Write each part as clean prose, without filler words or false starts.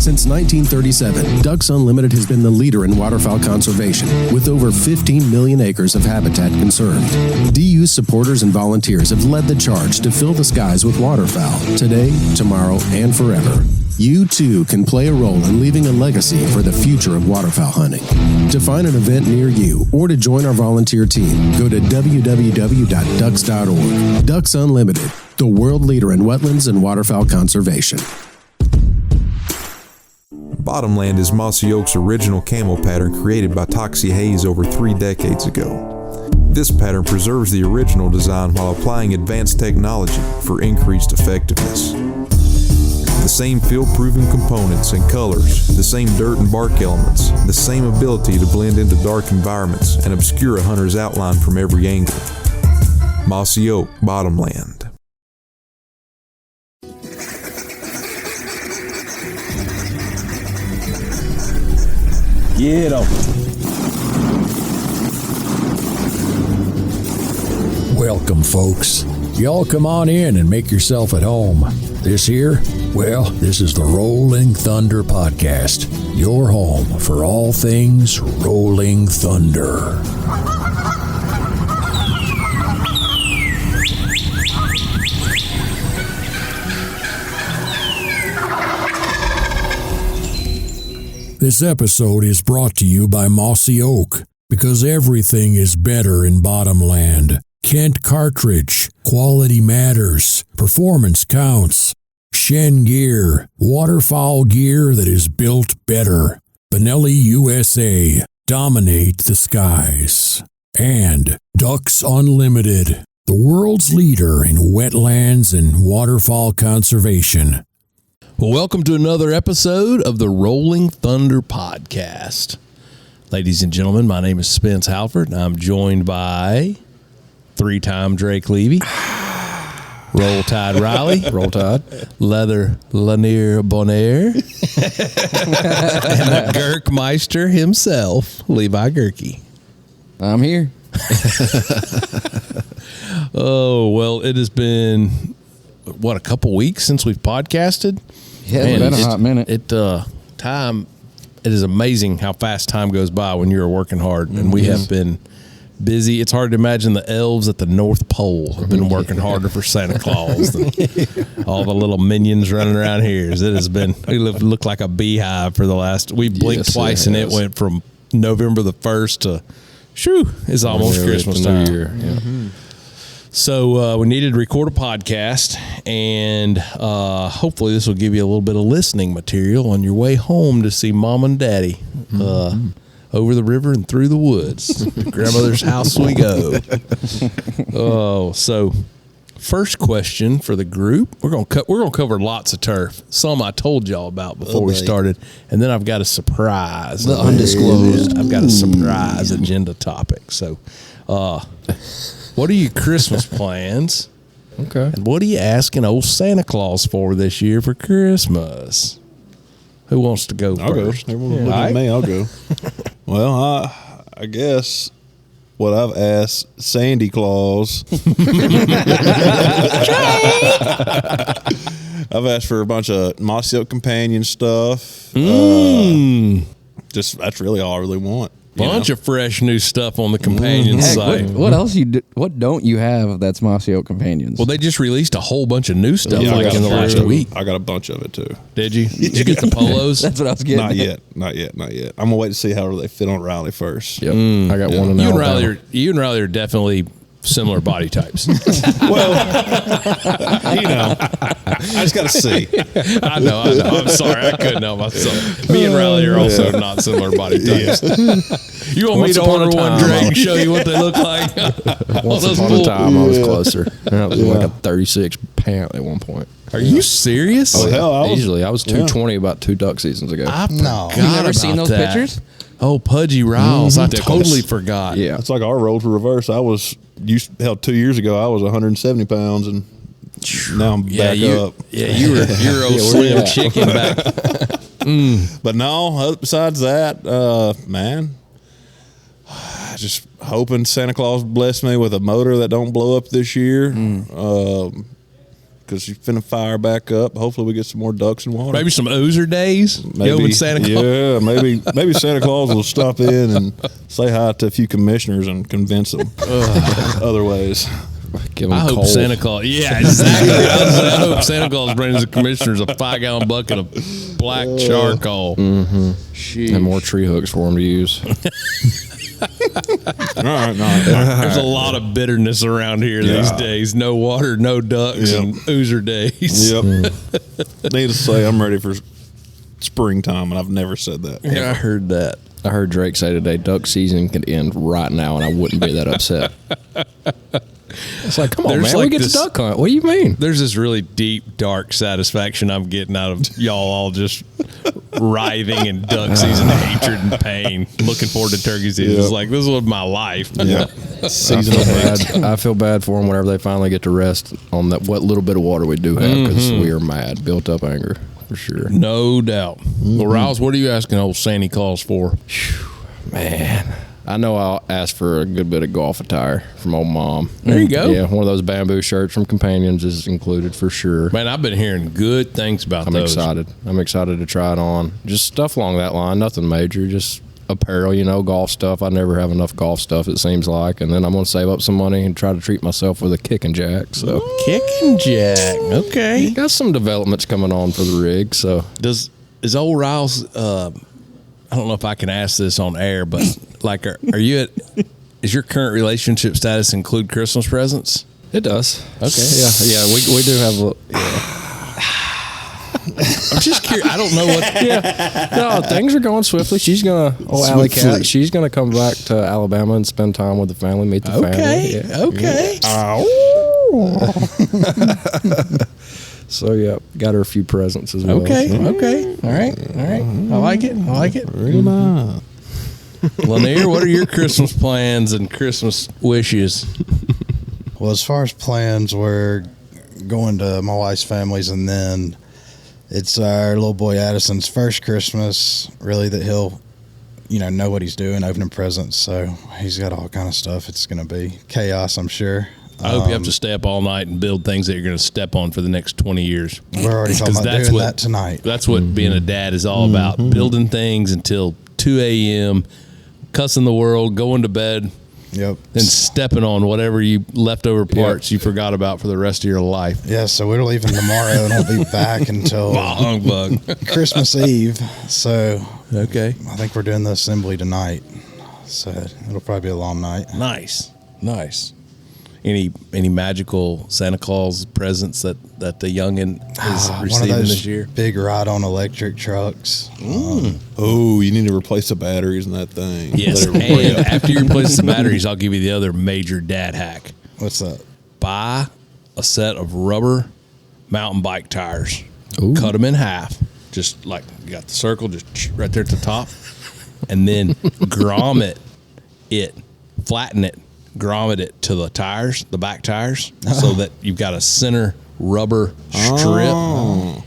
Since 1937, Ducks Unlimited has been the leader in waterfowl conservation, with over 15 million acres of habitat conserved. DU supporters and volunteers have led the charge to fill the skies with waterfowl, today, tomorrow, and forever. You too can play a role in leaving a legacy for the future of waterfowl hunting. To find an event near you or to join our volunteer team, go to www.ducks.org. Ducks Unlimited, the world leader in wetlands and waterfowl conservation. Bottomland is Mossy Oak's original camo pattern created by Toxie Hayes over 3 decades ago. This pattern preserves the original design while applying advanced technology for increased effectiveness. The same field-proven components and colors, the same dirt and bark elements, the same ability to blend into dark environments and obscure a hunter's outline from every angle. Mossy Oak Bottomland. Get up. Welcome, folks. Y'all come on in and make yourself at home. This here, well, this is the Rolling Thunder Podcast, your home for all things Rolling Thunder. This episode is brought to you by Mossy Oak, because everything is better in Bottomland. Kent Cartridge, quality matters, performance counts. Shen Gear, waterfowl gear that is built better. Benelli USA, dominate the skies. And Ducks Unlimited, the world's leader in wetlands and waterfowl conservation. Well, welcome to another episode of the Rolling Thunder Podcast. Ladies and gentlemen, my name is Spence Halford, and I'm joined by 3-time Drake Levy, Roll Tide Riley, Roll Tide, Leather Lanier Bonaire, and the Gurkmeister himself, Levi Gurkey. I'm here. Oh, well, it has been, a couple weeks since we've podcasted? Yeah, it's been a hot minute. It is amazing how fast time goes by when you're working hard, and we have been busy. It's hard to imagine the elves at the North Pole have been working harder for Santa Claus than all the little minions running around here. It has been, we look like a beehive for the last, we blinked twice and it went from November the 1st to, it's almost Christmas time. New Year. Yeah. So we needed to record a podcast, and hopefully this will give you a little bit of listening material on your way home to see Mom and Daddy. Over the river and through the woods. Grandmother's house we go. Oh, so first question for the group. We're gonna cover lots of turf. Some I told y'all about before we started, and then I've got a surprise. The undisclosed. I've got a surprise agenda topic. So, what are your Christmas plans? Okay. And what are you asking old Santa Claus for this year for Christmas? Who wants to go first? I'll go. Everyone look at me. I'll go. Well, I guess what I've asked Sandy Claus. I've asked for a bunch of Mossy Oak companion stuff. Just that's really all I really want. Bunch of fresh new stuff on the companion site. What else what don't you have that's Mossy Oak companions? Well, they just released a whole bunch of new stuff Yeah, in the last week. I got a bunch of it too. Did you? Did you get the polos? That's what I was getting. Not yet. I'm gonna wait to see how they fit on Riley first. Yep. I got one. You and Riley are definitely similar body types. Well, I just got to see. I know. I'm sorry. I couldn't help myself. Me and Riley are also not similar body types. You want me to order one drink and show you what they look like? Once upon a time, I was closer. I was like a 36 pound at one point. Are you serious? Oh, hell, I was 220 about 2 duck seasons ago. You never seen those pictures? Oh, Pudgy Riles. I totally forgot. Yeah. It's like our roles were reversed. 2 years ago, I was 170 pounds, and now I'm back up. Yeah, you're old slim chicken back. But no, besides that, man, just hoping Santa Claus bless me with a motor that don't blow up this year. because she's finna fire back up. Hopefully, we get some more ducks in water. Maybe some Oozer days. Maybe With Santa Claus. Yeah, maybe Santa Claus will stop in and say hi to a few commissioners and convince them other ways. Give I them hope coal. Santa Claus. Yeah, exactly. I hope Santa Claus brings the commissioners a 5-gallon bucket of black charcoal. And more tree hooks for them to use. All right. There's a lot of bitterness around here these days. No water, no ducks, and Oozer days. Yep. Needless to say, I'm ready for springtime, and I've never said that. Yeah, I heard that. I heard Drake say today, duck season could end right now, and I wouldn't be that upset. It's like, come on, There's man, like we get this- to duck hunt. What do you mean? There's this really deep, dark satisfaction I'm getting out of y'all all just writhing in duck season hatred and pain. Looking forward to turkey season. It's like, this was my life. Yeah. I feel bad for them whenever they finally get to rest on that what little bit of water we do have, because we are mad, built up anger for sure. No doubt. Well, Rouse, what are you asking old Santa Claus for? Man, I know I'll ask for a good bit of golf attire from old mom. There you go. Yeah, one of those bamboo shirts from Companions is included for sure. Man, I've been hearing good things about I'm those. excited. I'm excited to try it on. Just stuff along that line, nothing major, just apparel, golf stuff. I never have enough golf stuff, it seems like. And then I'm going to save up some money and try to treat myself with a kicking jack. So Kicking Jack. Okay. got some developments coming on for the rig. So Is old Rouse, I don't know if I can ask this on air, but like, is your current relationship status include Christmas presents? it does. Okay. Yeah. We do have a. I'm just curious. I don't know what. No, things are going swiftly. She's gonna, Alley Cat. She's gonna come back to Alabama and spend time with the family, meet the family. Yeah. Okay. So yeah, got her a few presents as well. Okay. So. Okay. All right. I like it. Lanier, what are your Christmas plans and Christmas wishes? Well, as far as plans, we're going to my wife's family's, and then it's our little boy Addison's first Christmas, really, that he'll, know what he's doing, opening presents. So he's got all kind of stuff. It's going to be chaos, I'm sure. I hope you have to stay up all night and build things that you're going to step on for the next 20 years. We're already talking about doing that tonight. That's what being a dad is all about. Building things until 2 a.m., cussing the world, going to bed, Yep. then stepping on whatever you leftover parts you forgot about for the rest of your life. Yeah, so we're leaving tomorrow and we'll be back until Humbug. Christmas Eve. So Okay. I think we're doing the assembly tonight. So it'll probably be a long night. Nice. Any magical Santa Claus presents that the youngin is One of receiving those this year? big ride-on electric trucks. Oh, you need to replace the batteries in that thing. Yes. Let it And after you replace the batteries, I'll give you the other major dad hack. What's that? Buy a set of rubber mountain bike tires. Ooh. Cut them in half. Just like you got the circle, just right there at the top. And then grommet it, flatten it, grommet it to the tires, the back tires, so that you've got a center rubber strip.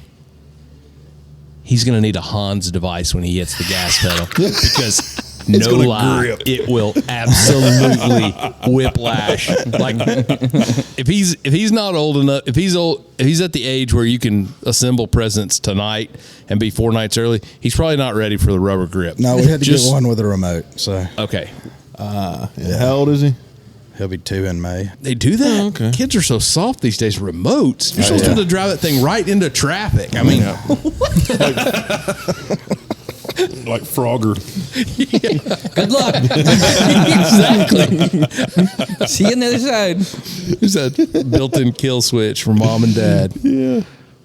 He's going to need a Hans device when he hits the gas pedal because no lie, grip. It will absolutely whiplash. Like if he's not old enough, if he's at the age where you can assemble presents tonight and be 4 nights early, he's probably not ready for the rubber grip. No, we had to get one with a remote. So Okay. Yeah. How old is he? he'll be 2 in May. They do that? Oh, okay. Kids are so soft these days. Remotes. You're supposed to drive that thing right into traffic. I mean, Like Frogger. Good luck. exactly. See you on the other side. There's that built-in kill switch for mom and dad. Yeah.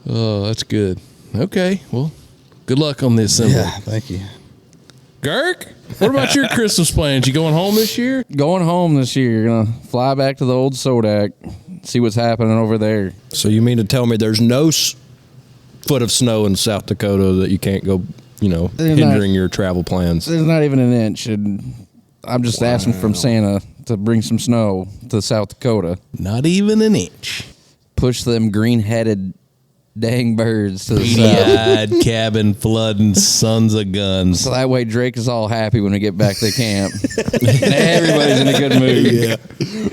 Oh, that's good. Okay. Well, good luck on the assembly. Yeah, thank you. Girk, what about your Christmas plans? You going home this year? Going home this year. Gonna fly back to the old Sodak, see what's happening over there. So you mean to tell me there's no foot of snow in South Dakota that you can't go, hindering your travel plans? There's not even an inch, and I'm just asking from Santa to bring some snow to South Dakota. Not even an inch. Push them green-headed dang birds to the south. Beady-eyed cabin flooding sons of guns. So that way Drake is all happy when we get back to camp. And everybody's in a good mood. Yeah.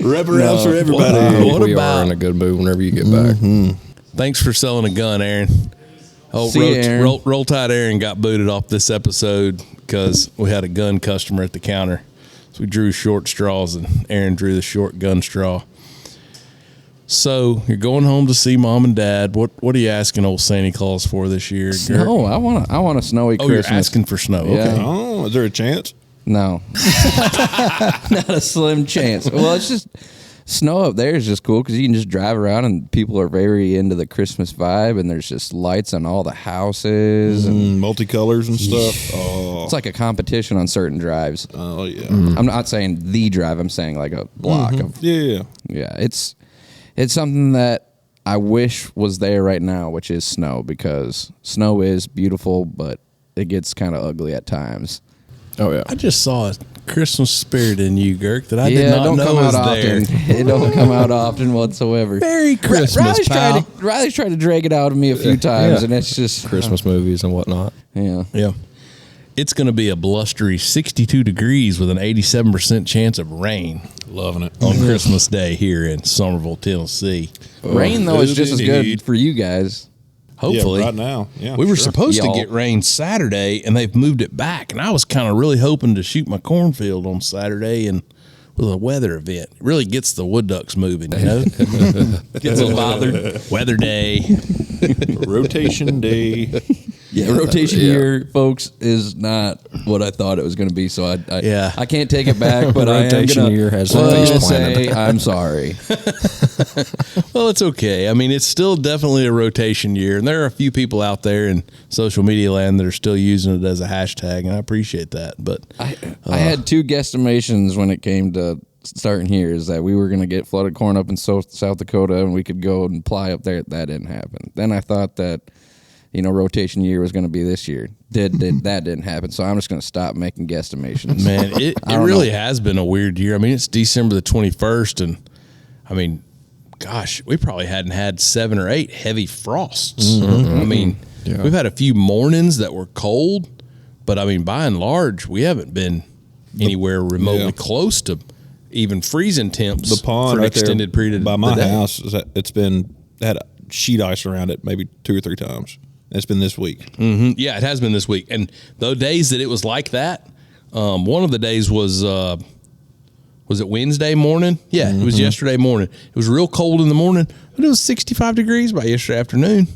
Wrap around for everybody. I hope What we about- are in a good mood whenever you get back. Thanks for selling a gun, Aaron. Oh, See you, Aaron. Roll Tide Aaron got booted off this episode because we had a gun customer at the counter. So we drew short straws, and Aaron drew the short gun straw. So you're going home to see Mom and Dad. What are you asking old Santa Claus for this year? Snow. I want a snowy Christmas. You're asking for snow. Yeah. Okay. Oh, is there a chance? No. Not a slim chance. Well, it's just snow up there is just cool because you can just drive around and people are very into the Christmas vibe, and there's just lights on all the houses and Multicolors and stuff. Oh, it's like a competition on certain drives. oh yeah. I'm not saying the drive. I'm saying like a block of Yeah. yeah. It's something that I wish was there right now, which is snow, because snow is beautiful, but it gets kind of ugly at times. Oh yeah. I just saw a Christmas spirit in you, Girk, that I yeah, did not don't know come was out there. often. It don't come out often whatsoever. Merry Christmas, pal. Riley's tried to drag it out of me a few times, and it's just Christmas movies and whatnot. Yeah. Yeah. It's going to be a blustery 62 degrees with an 87% chance of rain Loving it. on Christmas Day here in Somerville, Tennessee. Rain though is just as good for you guys. Hopefully. Yeah, right now. Yeah, We were sure. supposed Y'all. to get rain Saturday, and they've moved it back. And I was kind of really hoping to shoot my cornfield on Saturday and with a weather event. It really gets the wood ducks moving, you know? Gets a little bothered. Weather day. rotation day. Yeah, rotation year, folks, is not what I thought it was going to be. So I can't take it back, but I am Rotation going year has to things say planned. I'm sorry. Well, it's okay. I mean, it's still definitely a rotation year, and there are a few people out there in social media land that are still using it as a hashtag, and I appreciate that. But I had two guesstimations when it came to starting here, is that we were going to get flooded corn up in South Dakota and we could go and ply up there. That didn't happen. Then I thought that, rotation year was going to be this year. That didn't happen. So I'm just going to stop making guesstimations. man, it really has been a weird year. I mean, it's December the 21st, and I mean, gosh, we probably hadn't had 7 or 8 heavy frosts. I mean, we've had a few mornings that were cold, but I mean, by and large, we haven't been anywhere remotely close to even freezing temps The pond for an right there extended period by of my the day. house, it's had a sheet ice around it maybe 2 or 3 times. It's been this week. Yeah, it has been this week. And the days that it was like that, one of the days was it Wednesday morning? Yeah, it was yesterday morning. It was real cold in the morning, but it was 65 degrees by yesterday afternoon.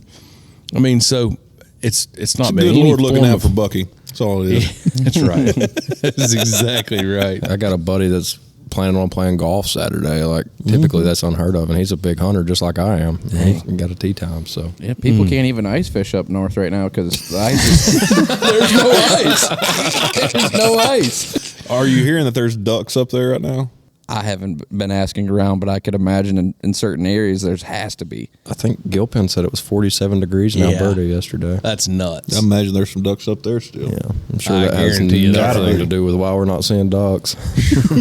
I mean, so it's not It's been good any Lord looking form out of- for Bucky. That's all it is. That's right. That's exactly right. I got a buddy that's planning on playing golf Saturday. Like typically that's unheard of, and he's a big hunter just like I am. He's got a tee time, so Yeah, people can't even ice fish up north right now because the ice is, there's no ice. There's no ice. Are you hearing that there's ducks up there right now? I haven't been asking around, but I could imagine in certain areas there's has to be. I think Gilpin said it was 47 degrees in Yeah. Alberta yesterday. That's nuts. I imagine there's some ducks up there still. Yeah, I'm sure I that has guarantee you there's nothing a- to do with why we're not seeing ducks.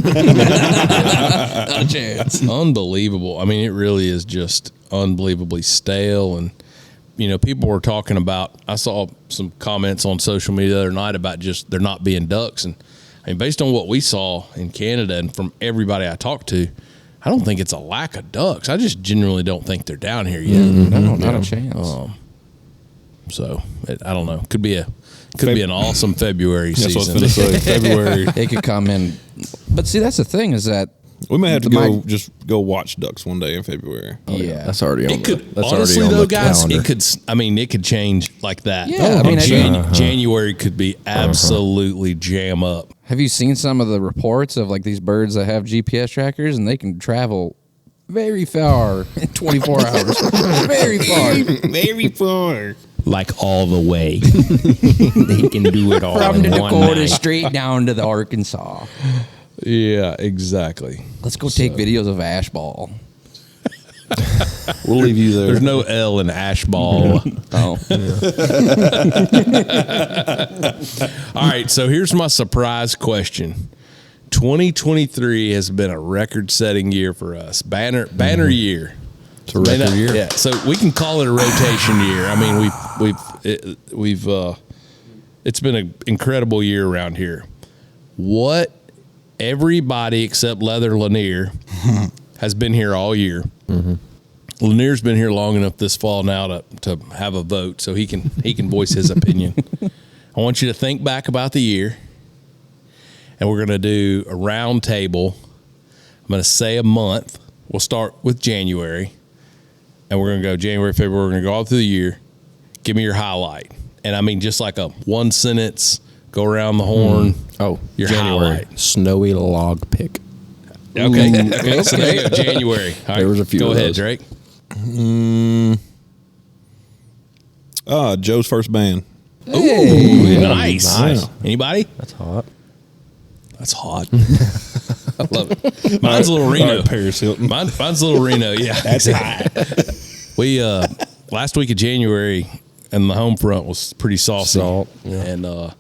Not a chance. Unbelievable. I mean, it really is just unbelievably stale. And, people were talking about, I saw some comments on social media the other night about just there not being ducks. And I mean, based on what we saw in Canada and from everybody I talked to, I don't think it's a lack of ducks. I just genuinely don't think they're down here yet. No, not a chance. So I don't know. Could be an awesome February That's what I season. was going to say. February. They could come in. But see, that's the thing is that, We may have to My- go watch ducks one day in February. yeah. That's already on. It could that's honestly already on though, the guys. calendar. It could. I mean, it could change like that. Yeah, I mean, January could be absolutely jam up. Have you seen some of the reports of like these birds that have GPS trackers and they can travel very far in 24 hours? Very far. Very far. Like all the way. They can do it all From in the one Dakota night. straight down to the Arkansas. Yeah, exactly. Let's go take videos of ash ball. We'll leave you there. There's no L in ash ball. Oh. All right, so here's my surprise question. 2023 has been a record-setting year for us. Banner year. It's a record year. Yeah, so we can call it a rotation year. I mean, we've it's been an incredible year around here. What everybody except Leather Lanier has been here all year. Lanier's been here long enough this fall now to have a vote, so he can voice his opinion. I want you to think back about the year, and we're going to do a round table. I'm going to say a month. We'll start with January, and we're going to go January, February. We're going to go all through the year. Give me your highlight. And I mean, just like a one sentence, go around the horn. Oh, your January. highlight. Snowy log pick. Okay. So there you go, January. All right, There was a few Go of ahead, those. Drake. Joe's first band. Ooh, nice. Nice. Anybody? That's hot. That's hot. I love it. Mine's a little Reno. Paris Hilton. Mine's a little Reno. Yeah, that's hot. We last week of January, and the home front was pretty saucy. Salt, yeah. And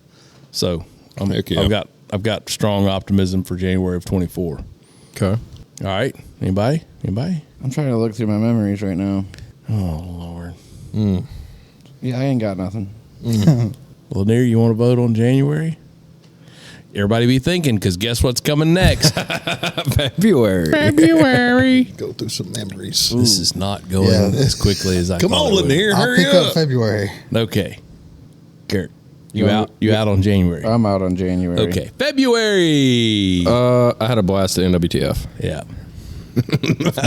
so Heck yeah. I've got strong optimism for January of 24. Okay. All right. Anybody? I'm trying to look through my memories right now. Oh Lord. Yeah, I ain't got nothing. Lanier, you want to vote on January? Everybody be thinking, because guess what's coming next? February. Go through some memories. This is not going as quickly as I Come thought on, it would. Lanier, I'll hurry pick up. up February. Okay. Garrett, you No, out? You out on January? I'm out on January. Okay. February. I had a blast at NWTF. Yeah.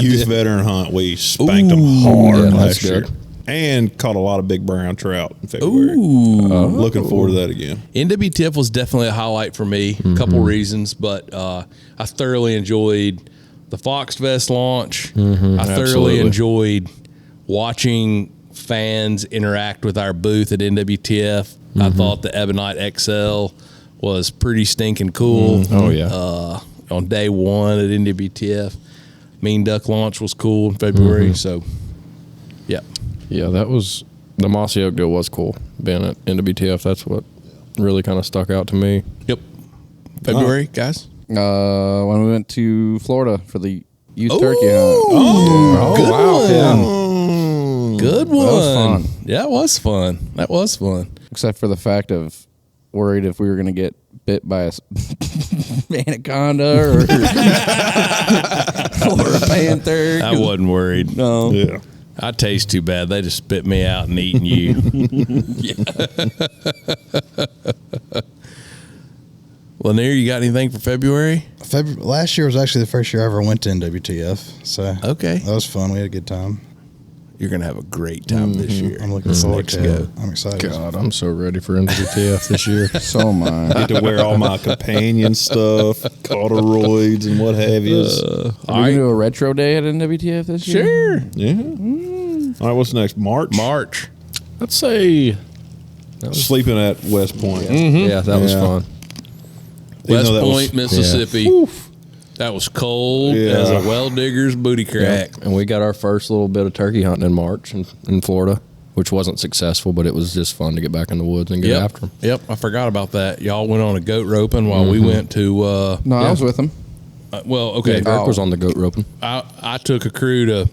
Youth veteran hunt. We spanked them yeah, hard that's last year. good. And caught a lot of big brown trout in February. Looking forward to that again. NWTF was definitely a highlight for me. A couple reasons, but I thoroughly enjoyed the Fox Vest launch. I thoroughly Absolutely. enjoyed watching fans interact with our booth at NWTF. I thought the Ebonite XL was pretty stinking cool. Oh, yeah. On day one at NWTF. Mean Duck launch was cool in February. So, yeah. Yeah, that was the Mossy Oak deal was cool. Being at NWTF, that's what really kind of stuck out to me. Yep. February, guys. When we went to Florida for the youth turkey hunt. Good wow. one. Good one. That was fun. Yeah, that was fun. Except for the fact of worried if we were going to get bit by a anaconda or a panther. I wasn't worried. No. Yeah. I taste too bad. They just spit me out and eating you. Lanier, you got anything for February? Last year was actually the first year I ever went to NWTF, so Okay. that was fun. We had a good time. You're going to have a great time this year. I'm looking forward to go. it. I'm excited. God, I'm so ready for NWTF this year. So am I. Get to wear all my companion stuff, corduroys and what have you. Are we going to do a retro day at NWTF this year? Sure. Yeah. All right, what's next? March? Let's say, Sleeping at West Point. yeah, that was Yeah. fun. Even West though that was- Point, Mississippi. That was cold as Yeah. a well digger's booty crack. And we got our first little bit of turkey hunting in March in Florida, which wasn't successful, but it was just fun to get back in the woods and get after them. Yep, I forgot about that. Y'all went on a goat roping while we went to. No, I was with him. Well, okay. Yeah, Dirk was on the goat roping. I took a crew to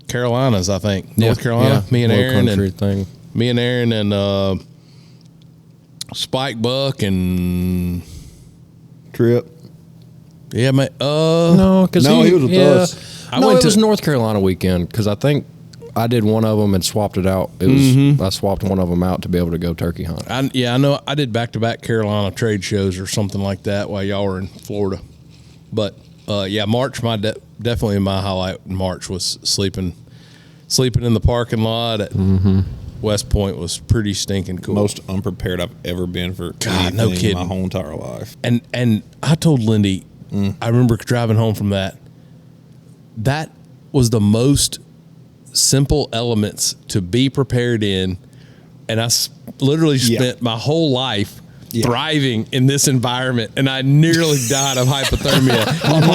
Carolinas, I think. North Carolina. Yeah. Me and Low Aaron country and thing. Spike Buck and Trip. yeah, man. No, because No, he was with us. I No, went it was to- North Carolina weekend because I think I did one of them and swapped it out. It was I swapped one of them out to be able to go turkey hunt. I know I did back-to-back Carolina trade shows or something like that while y'all were in Florida. But March, definitely my highlight in March was sleeping in the parking lot at West Point was pretty stinking cool. Most unprepared I've ever been for anything no in kidding. my whole entire life. And I told Lindy, I remember driving home from that. That was the most simple elements to be prepared in, and I literally spent my whole life thriving in this environment, and I nearly died of hypothermia on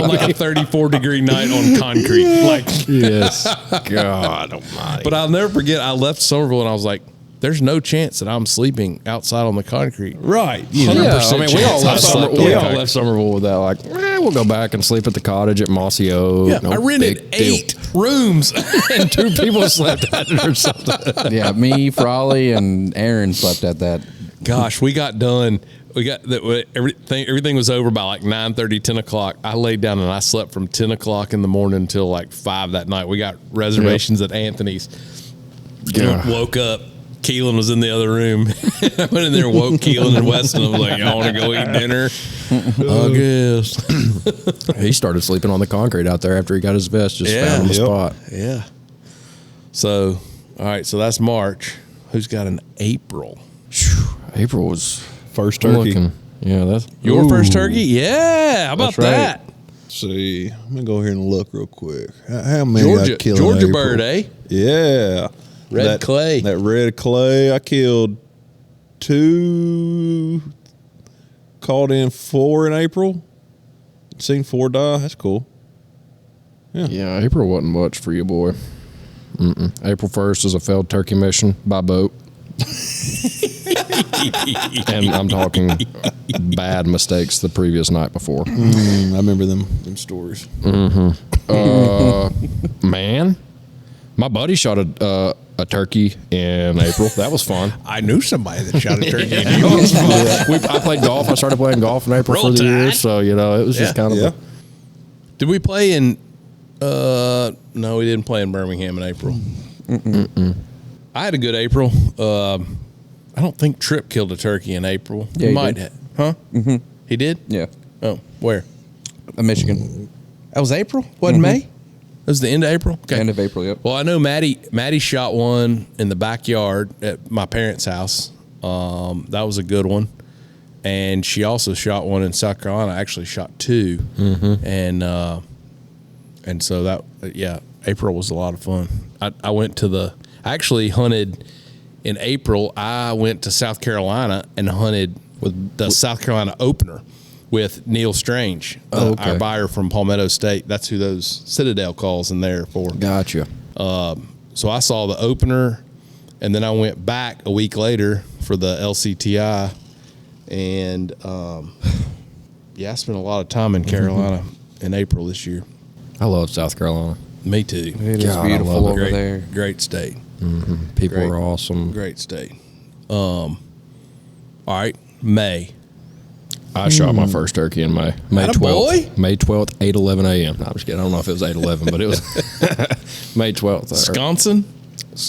like a 34 degree night on concrete. Like, Yes, God Almighty. but I'll never forget. I left Somerville, and I was like, "There's no chance that I'm sleeping outside on the concrete." Right. 100% I mean, we all chance I left. slept on We the all concrete. left Somerville with that. Like, we'll go back and sleep at the cottage at Mossy Oak. Yeah, No I rented big deal. 8 rooms. and 2 people slept at it or something. Yeah, me, Frawley, and Aaron slept at that. Gosh, we got done. we got that. Everything was over by like 9:30, 10 o'clock. I laid down and I slept from 10 o'clock in the morning until like 5 that night. We got reservations at Anthony's. Yeah. Woke up. Keelan was in the other room. I went in there and woke Keelan and Weston. I was like, y'all want to go eat dinner? I guess. He started sleeping on the concrete out there after he got his vest. Just found him a spot. Yeah. So, all right. So that's March. Who's got an April? April was First I'm turkey. looking. Yeah, that's Your first turkey? Yeah. How about That's right. that? See, I'm gonna go here and look real quick. How many I killed in Georgia April? bird, eh? Yeah, Red clay. That red clay. I killed 2, called in 4 in April. Seen 4 die. That's cool. Yeah, April wasn't much for you, boy. April 1st is a failed turkey mission by boat. And I'm talking bad mistakes the previous night before. I remember them stories. Man, my buddy shot a turkey in April. That was fun. I knew somebody that shot a turkey. I played golf. I started playing golf in April Roll for the year, Tide. so it was just kind of. Yeah. Did we play in? No, we didn't play in Birmingham in April. I had a good April. I don't think Tripp killed a turkey in April. Yeah, he he might did. have. Huh? Mm-hmm. He did? Yeah. Oh, where? Michigan. That was April? Wasn't May? That was the end of April? Okay. End of April, yep. Well, I know Maddie shot one in the backyard at my parents' house. That was a good one. And she also shot one in South Carolina. I actually shot 2. And so that, April was a lot of fun. I went to I actually hunted in April. I went to South Carolina and hunted with the South Carolina opener with Neil Strange, our buyer from Palmetto State. That's who those Citadel calls in there for. Gotcha. So I saw the opener, and then I went back a week later for the LCTI, and I spent a lot of time in Carolina in April this year. I love South Carolina. Me too. It is God, I beautiful love it. over there. Great state. People Great. are awesome. Great state. All right, May. I shot my first turkey in May. May Atta 12th. boy. May 12th, 8:11 a.m. No, I'm just kidding. I don't know if it was 8:11, but it was May 12th. Wisconsin?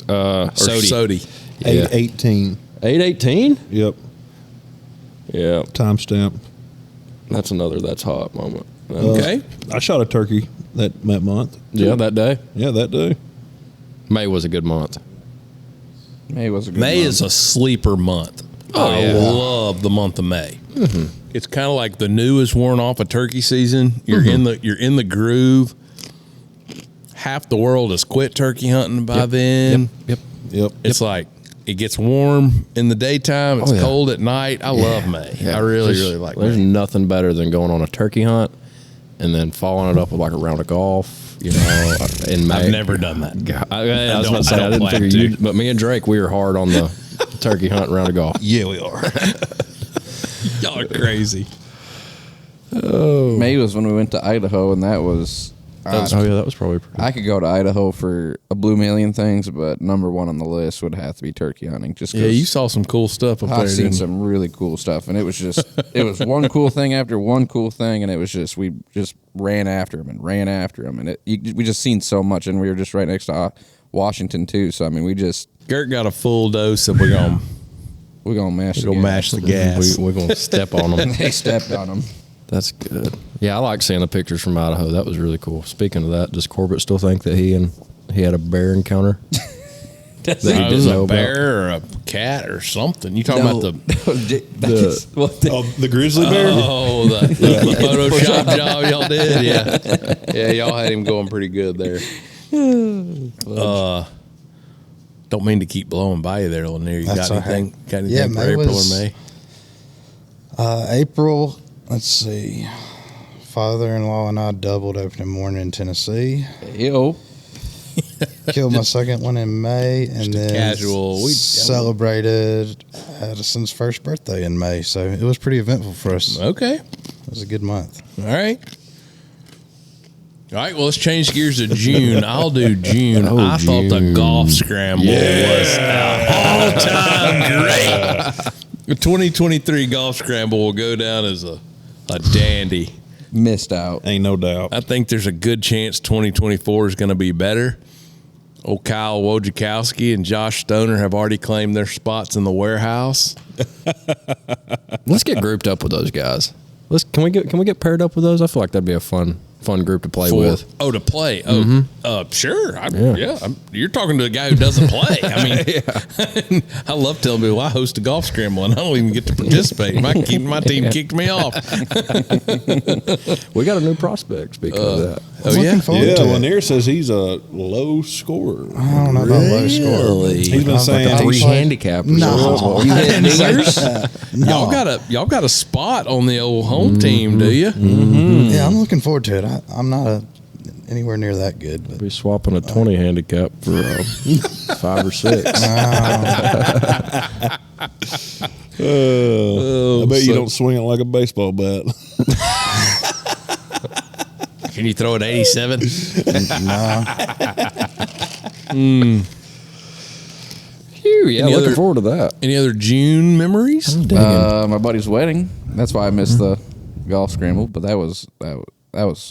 Or Sodi? 8:18. 8:18? Yep. Yeah, Timestamp. that's another that's hot moment. Okay. I shot a turkey that month. Yeah, that day. Yeah, that day. May was a good month. May was a good May month. is a sleeper month. Oh, I yeah. love the month of May. It's kind of like the new is worn off of turkey season. You're in the groove. Half the world has quit turkey hunting by then. Yep. It's like it gets warm in the daytime. It's Oh, yeah. cold at night. I love May. Yeah, I really like There's May. nothing better than going on a turkey hunt and then following it up with like a round of golf. In May. I've never done that. God, I was don't- about to say I I don't didn't plan figure to. you, but me and Drake, we were hard on the turkey hunt round of golf. Yeah, we are. Y'all are crazy. May was when we went to Idaho, and that was Oh yeah, that was probably pretty. I could go to Idaho for a blue million things, but number one on the list would have to be turkey hunting. Just 'cause Yeah, you saw some cool stuff up there. I've seen didn't you? some really cool stuff, and it was just it was one cool thing after one cool thing, and it was just we just ran after him, and we just seen so much, and we were just right next to Washington too. So I mean, we just Gert got a full dose, and we're gonna mash mash the gas. We're gonna step on them. They stepped on them. That's good. Yeah, I like seeing the pictures from Idaho. That was really cool. Speaking of that, does Corbett still think that he had a bear encounter? That he It didn't was know a about? bear or a cat or something. You talking about the The grizzly bear? the Photoshop job y'all did? Yeah, y'all had him going pretty good there. Don't mean to keep blowing by you there, Lanier. You That's got all right. anything? Got anything Yeah, for May April was- or May? April, let's see. Father-in-law and I doubled opening morning in Tennessee. Yo, Killed my second one in May, and then casual. We celebrated Addison's first birthday in May. So it was pretty eventful for us. Okay. It was a good month. All right. All right, well, let's change gears to June. I'll do June. Oh, I thought the June. golf scramble was all-time great. The 2023 golf scramble will go down as a dandy. Missed out. Ain't no doubt. I think there's a good chance 2024 is going to be better. Old Kyle Wojciechowski and Josh Stoner have already claimed their spots in the warehouse. Let's get grouped up with those guys. Can we get paired up with those? I feel like that'd be a fun group to play with. Oh, to play. Oh, sure. You're talking to a guy who doesn't play. I mean, I love telling people I host a golf scramble and I don't even get to participate. My team kicked me off. We got a new prospect, speaking of that. Looking forward Yeah, to it. Lanier says he's a low scorer. I don't know about low score. He's been saying Three handicapped. No. You hit dingers? No. Y'all got a spot on the old home team, do you? Yeah, I'm looking forward to it. I'm not anywhere near that good. But Be swapping a 20 handicap for 5 or 6. I bet you don't swing it like a baseball bat. Can you throw it 87? no. Phew, yeah, Any looking other- forward to that. Any other June memories? My buddy's wedding. That's why I missed the golf scramble. But that was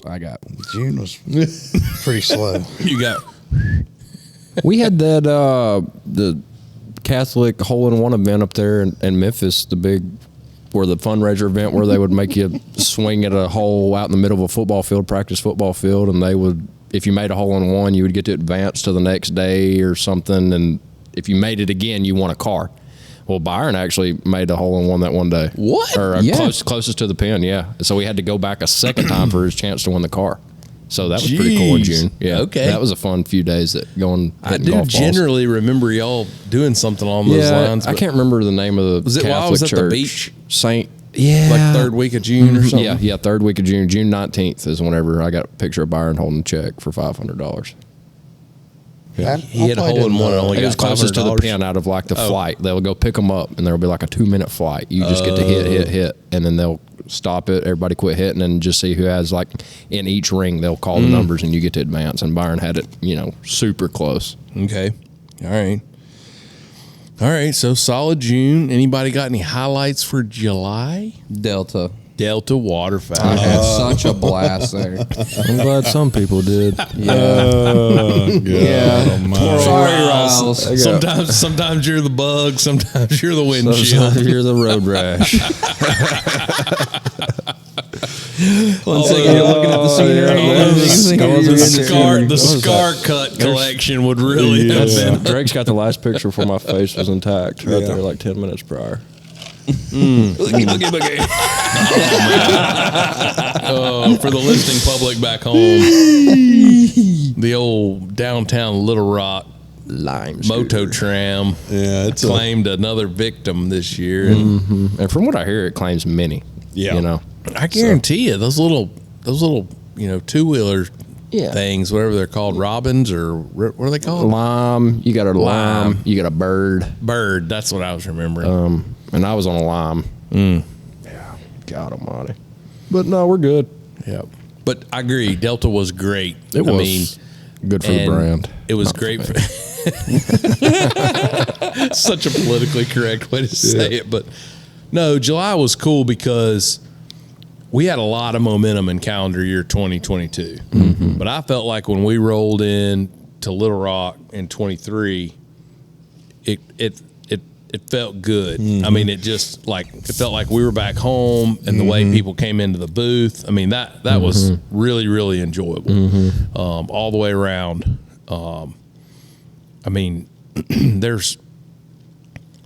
I got. June was pretty slow. You got We had that the Catholic hole-in-one event up there in Memphis, the big where the fundraiser event where they would make you swing at a hole out in the middle of a football field, practice football field, and they would, if you made a hole-in-one, you would get to advance to the next day or something, and if you made it again, you won a car. Well, Byron actually made a hole-in-one that one day. What? Or Yeah. closest to the pin, yeah. So we had to go back a second time for his chance to win the car. So that was pretty cool in Jeez. June. Yeah, Okay. that was a fun few days that going. I hitting do golf balls. generally remember y'all doing something along those lines. I but can't remember the name of the Was it Catholic while I was at the church. beach? Saint. Yeah, like third week of June or something. Yeah, third week of June. June 19th is whenever I got a picture of Byron holding a check for $500. He hit a hole in one and only It was got closest to the $500. pin out of like the flight. They'll go pick them up, and there'll be like a 2-minute flight. You just get to hit, and then they'll stop it. Everybody quit hitting, and just see who has like in each ring. They'll call the numbers, and you get to advance. And Byron had it, super close. Okay. All right. So solid June. Anybody got any highlights for July? Delta. Delta waterfowl. I had such a blast there. I'm glad some people did. Yeah. Yeah. Sorry, Riles. Sometimes you're the bug. Sometimes you're the windshield. You're the road rash. One second you're looking at the scenery. The scar cut collection would really have been. Greg's got the last picture before my face was intact right there like 10 minutes prior. Boogie. For the listening public back home, the old downtown Little Rock Lime moto tram It's claimed another victim this year. And from what I hear, it claims many. Yeah. I guarantee you, those little 2-wheeler things, whatever they're called, robins or what are they called? Lime. You got a lime. You got a bird. Bird. That's what I was remembering. And I was on a lime. Yeah. God almighty. But no, we're good. Yeah. But I agree. Delta was great. It was good for the brand. It was great. Such a politically correct way to say it. But no, July was cool because we had a lot of momentum in calendar year 2022. But I felt like when we rolled in to Little Rock in 23, it felt good. I mean, it felt like we were back home, and the way people came into the booth. I mean, that was really, really enjoyable all the way around. I mean, there's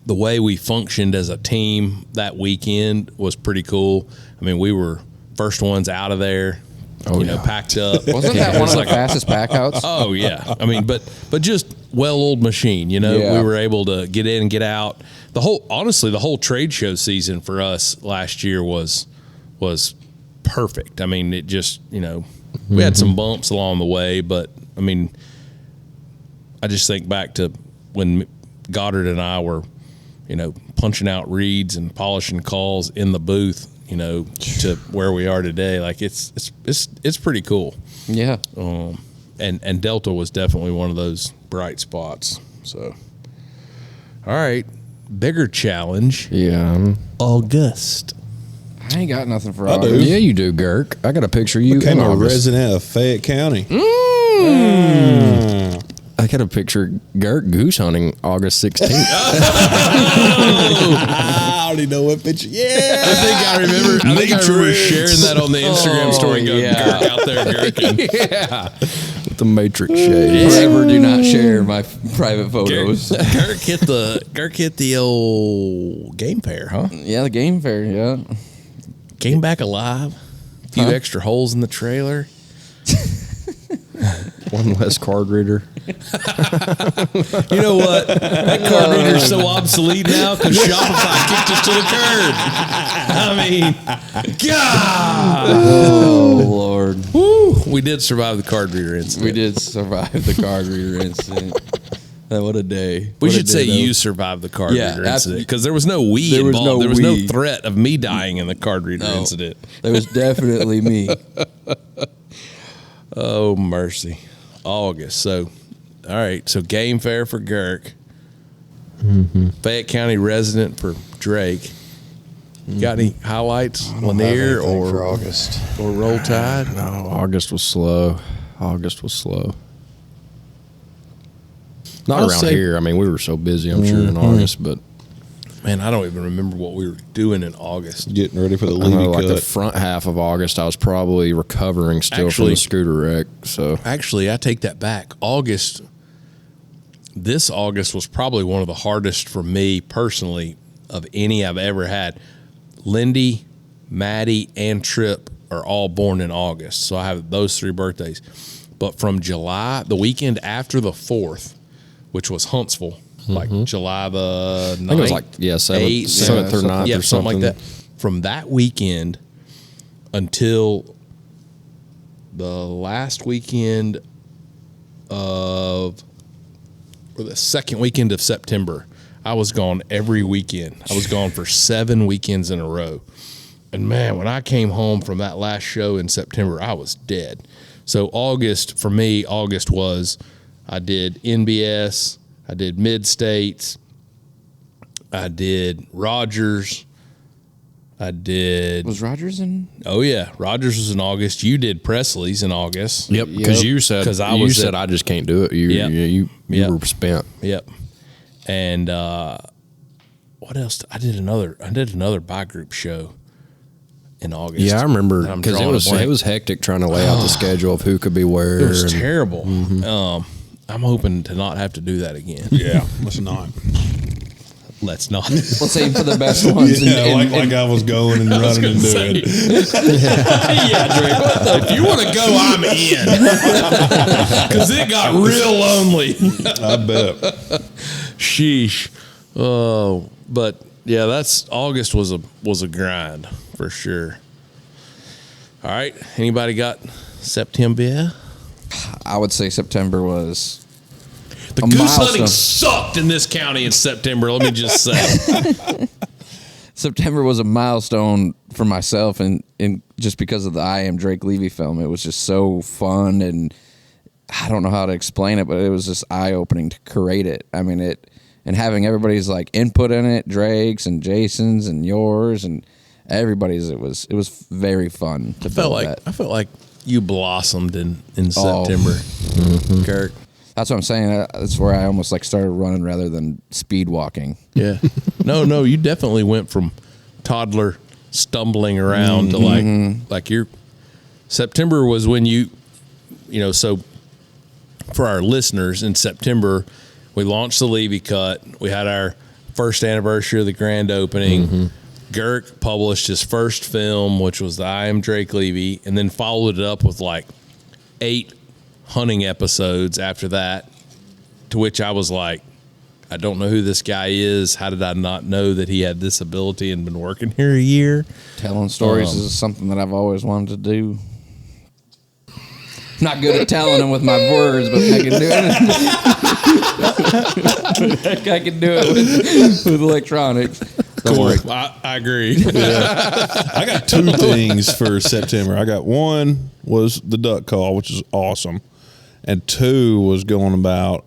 the way we functioned as a team that weekend was pretty cool. I mean, we were first ones out of there. Packed up. Wasn't that one of the fastest packouts? Oh yeah, I mean, but just well-oiled machine. We were able to get in and get out. The whole trade show season for us last year was perfect. I mean, it just we had some bumps along the way, but I mean, I just think back to when Goddard and I were punching out reads and polishing calls in the booth. To where we are today, like it's pretty cool. Yeah. And Delta was definitely one of those bright spots. So, all right, bigger challenge. Yeah. August. I ain't got nothing for I do. August. Yeah, you do, Girk. I got a picture of you Became in a August. resident of Fayette County. I got a picture of Girk goose hunting August 16th. I already know what picture. Yeah. I think I remember sharing that on the Instagram story. Go, yeah. Girk out there gurking. Yeah. With the Matrix shade. Forever do not share my private photos. Girk hit the old game fair, huh? Yeah, the game fair, yeah. Came back alive. A few extra holes in the trailer. One less card reader. You know what? That card reader's so obsolete now because Shopify kicked us to the curb. I mean, God. Oh, Lord. Woo. We did survive the card reader incident. We did survive the card reader incident. What a day. We What a should say day, though. you survived the card Yeah, reader incident absolutely. because there was no we There was involved. no There was no we. threat of me dying in the card reader No. incident. That was definitely me. Oh, mercy. August. So, all right. So, game fair for Girk. Fayette County resident for Drake. Got any highlights, I don't have Lanier anything for or August. Roll Tide? No, August was slow. August was slow. Not I'll around say- here. I mean, we were so busy, I'm sure, in August, but Man, I don't even remember what we were doing in August. Getting ready for the I know, Levi like the cut. front half of August, I was probably recovering still from Actually- the scooter wreck. So Actually, I take that back. This August was probably one of the hardest for me personally of any I've ever had. Lindy, Maddie, and Tripp are all born in August. So I have those 3 birthdays. But from July, the weekend after the 4th, which was Huntsville, like July the 9th. I think it was like, 7th or 9th Yeah, or something like something. that. From that weekend until the last weekend or the second weekend of September, I was gone every weekend. I was gone for 7 weekends in a row. And man, when I came home from that last show in September, I was dead. So August, for me, August was, I did NBS, I did Mid-States, I did Rogers, I did... Was Rogers in? Oh, yeah. Rogers was in August. You did Presley's in August. Yep, because you said 'Cause I you was said at- I just can't do it. You Yep. were spent. Yep. And what else? I did another bi group show in August. Yeah, I remember And I'm because drawing a blank. it was hectic trying to lay out the schedule of who could be where. It was and- terrible. I'm hoping to not have to do that again. Yeah, let's not. Let's not. Let's aim for the best ones. Yeah, like I was going and running and doing it. Yeah, Drake. If you want to go, I'm in. Because it got real lonely. I bet. Sheesh. Oh, but yeah, that's August was a grind for sure. All right. Anybody got September? I would say September was The a goose milestone. hunting sucked in this county in September. Let me just say. September was a milestone for myself, and just because of the I Am Drake Levy film, it was just so fun, and I don't know how to explain it, but it was just eye opening to create it. I mean, and having everybody's like input in it, Drake's and Jason's and yours and everybody's. It was very fun to build that. I felt like you blossomed in September, Kirk. That's what I'm saying. That's where I almost like started running rather than speed walking. Yeah. No, you definitely went from toddler stumbling around to like your September was when you know, so for our listeners in September, we launched the Levy cut. We had our first anniversary of the grand opening. Girk published his first film, which was the I Am Drake Levy, and then followed it up with like 8 hunting episodes after that, to which I was like, I don't know who this guy is. How did I not know that he had this ability and been working here a year? Telling stories is something that I've always wanted to do. Not good at telling them with my words, but I can do it. I can do it with electronics. Don't worry. I agree. I got 2 things for September. I got one was the duck call, which is awesome, and 2 was going about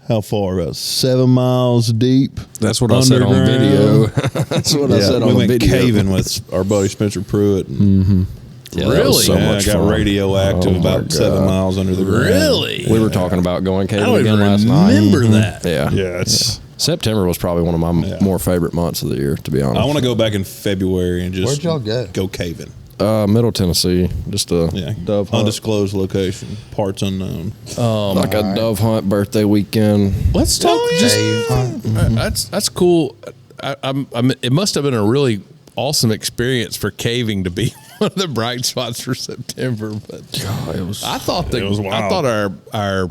how far? About 7 miles deep. That's what I said on video. Underground. That's what I said on we went video. caving with our buddy Spencer Pruitt. And Yeah, that was Really? so yeah, much I got fun. radioactive Oh, my about 7 God. miles under the ground. Really? We were talking about going I caving don't again even last night. remember that. Yeah. Yeah, it's. September was probably one of my more favorite months of the year, to be honest. I want to go back in February and just. Where'd y'all go? Go caving. Middle Tennessee, just a dove hunt. Undisclosed location, parts unknown. Like a dove hunt birthday weekend. Let's talk. Dave Hunt. That's cool. It must have been a really awesome experience for caving to be one of the bright spots for September. But it was. I thought It was wild. I thought our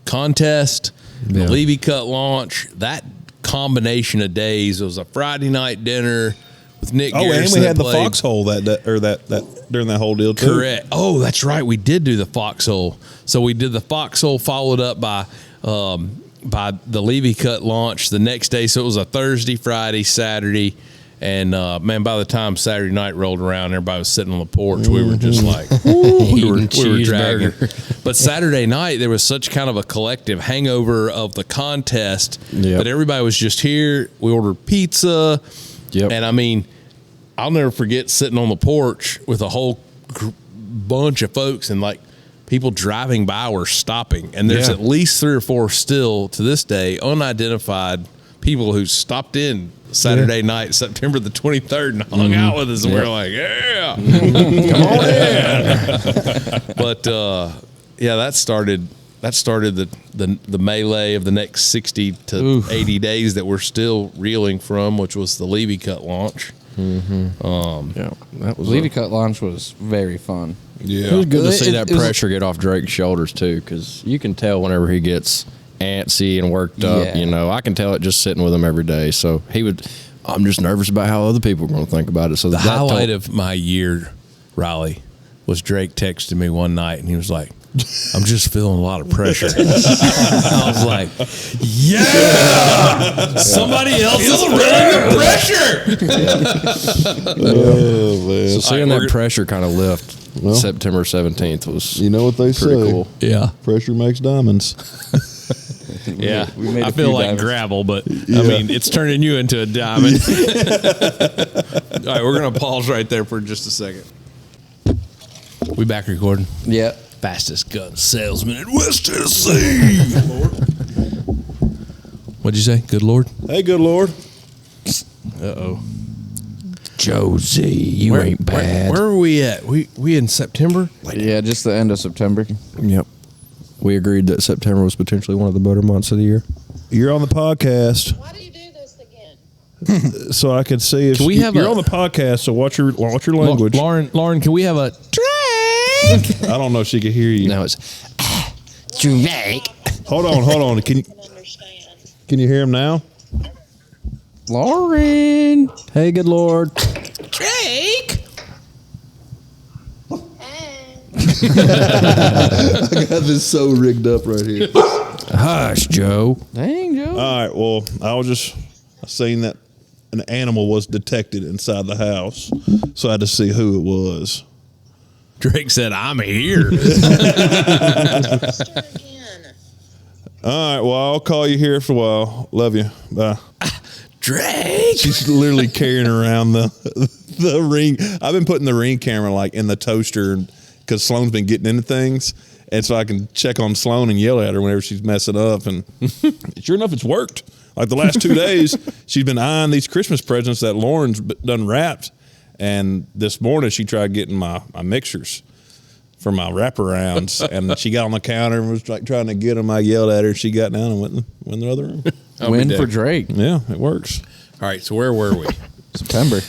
contest, the Yeah. Levi Cut launch, that combination of days, it was a Friday night dinner with Nick. Oh, and Garrison we had that the played. foxhole that during that whole deal too. Correct. Oh, that's right. We did do the foxhole. So we did the foxhole, followed up by the Levi Cut launch the next day. So it was a Thursday, Friday, Saturday, and man, by the time Saturday night rolled around, everybody was sitting on the porch. We were just like, we were dragging. But Saturday night, there was such kind of a collective hangover of the contest Yep. that everybody was just here. We ordered pizza. Yep. And I mean, I'll never forget sitting on the porch with a whole bunch of folks and like people driving by were stopping. And there's Yeah. at least 3 or 4 still to this day unidentified people who stopped in Saturday night, September the 23rd, and hung out with us. And we're like, yeah, come on in. But yeah, that started the melee of the next 60 to 80 days that we're still reeling from, which was the Levi Cut launch. Yeah, that was. Levi Cut launch was very fun. It was good to see that It was- pressure get off Drake's shoulders too, because you can tell whenever he gets antsy and worked up. Yeah. You know, I can tell it just sitting with him every day. So he would. I'm just nervous about how other people are going to think about it. So The highlight of my year, Riley, was Drake texted me one night and he was like, I'm just feeling a lot of pressure. I was like, yeah, somebody else is feeling the pressure. Oh man! So seeing that pressure kind of lift September 17th was You know what they pretty say? cool. Yeah. Pressure makes diamonds. Yeah. we made I a feel few like diamonds. gravel, but I mean, it's turning you into a diamond. All right, we're going to pause right there for just a second. We back recording? Yeah. Fastest gun salesman in West Tennessee. What'd you say? Good Lord? Hey, good Lord. Uh-oh. Josie, you ain't bad. Where are we at? We in September? Yeah, just the end of September. Yep. We agreed that September was potentially one of the better months of the year. You're on the podcast, Why do you do this again? so I can see if Can we have you're a- on the podcast. So watch your language. Lauren, can we have a I don't know if she could hear you. Now it's Drake. Hold on. Can you Understand. hear him now? Lauren. Hey, good Lord. Drake? Hey. got this so rigged up right here. Hush, Joe. Dang, Joe. All right. Well, I seen that an animal was detected inside the house, so I had to see who it was. Drake said, I'm here. Start again. All right. Well, I'll call you here for a while. Love you. Bye. Drake? She's literally carrying around the ring. I've been putting the ring camera like in the toaster because Sloan's been getting into things, and so I can check on Sloan and yell at her whenever she's messing up. And sure enough, it's worked. Like the last 2 days, she's been eyeing these Christmas presents that Lauren's done wrapped. And this morning, she tried getting my mixers for my wraparounds, and she got on the counter and was like trying to get them. I yelled at her. She got down and went in the other room. Win for Drake. Yeah, it works. All right, so where were we? September.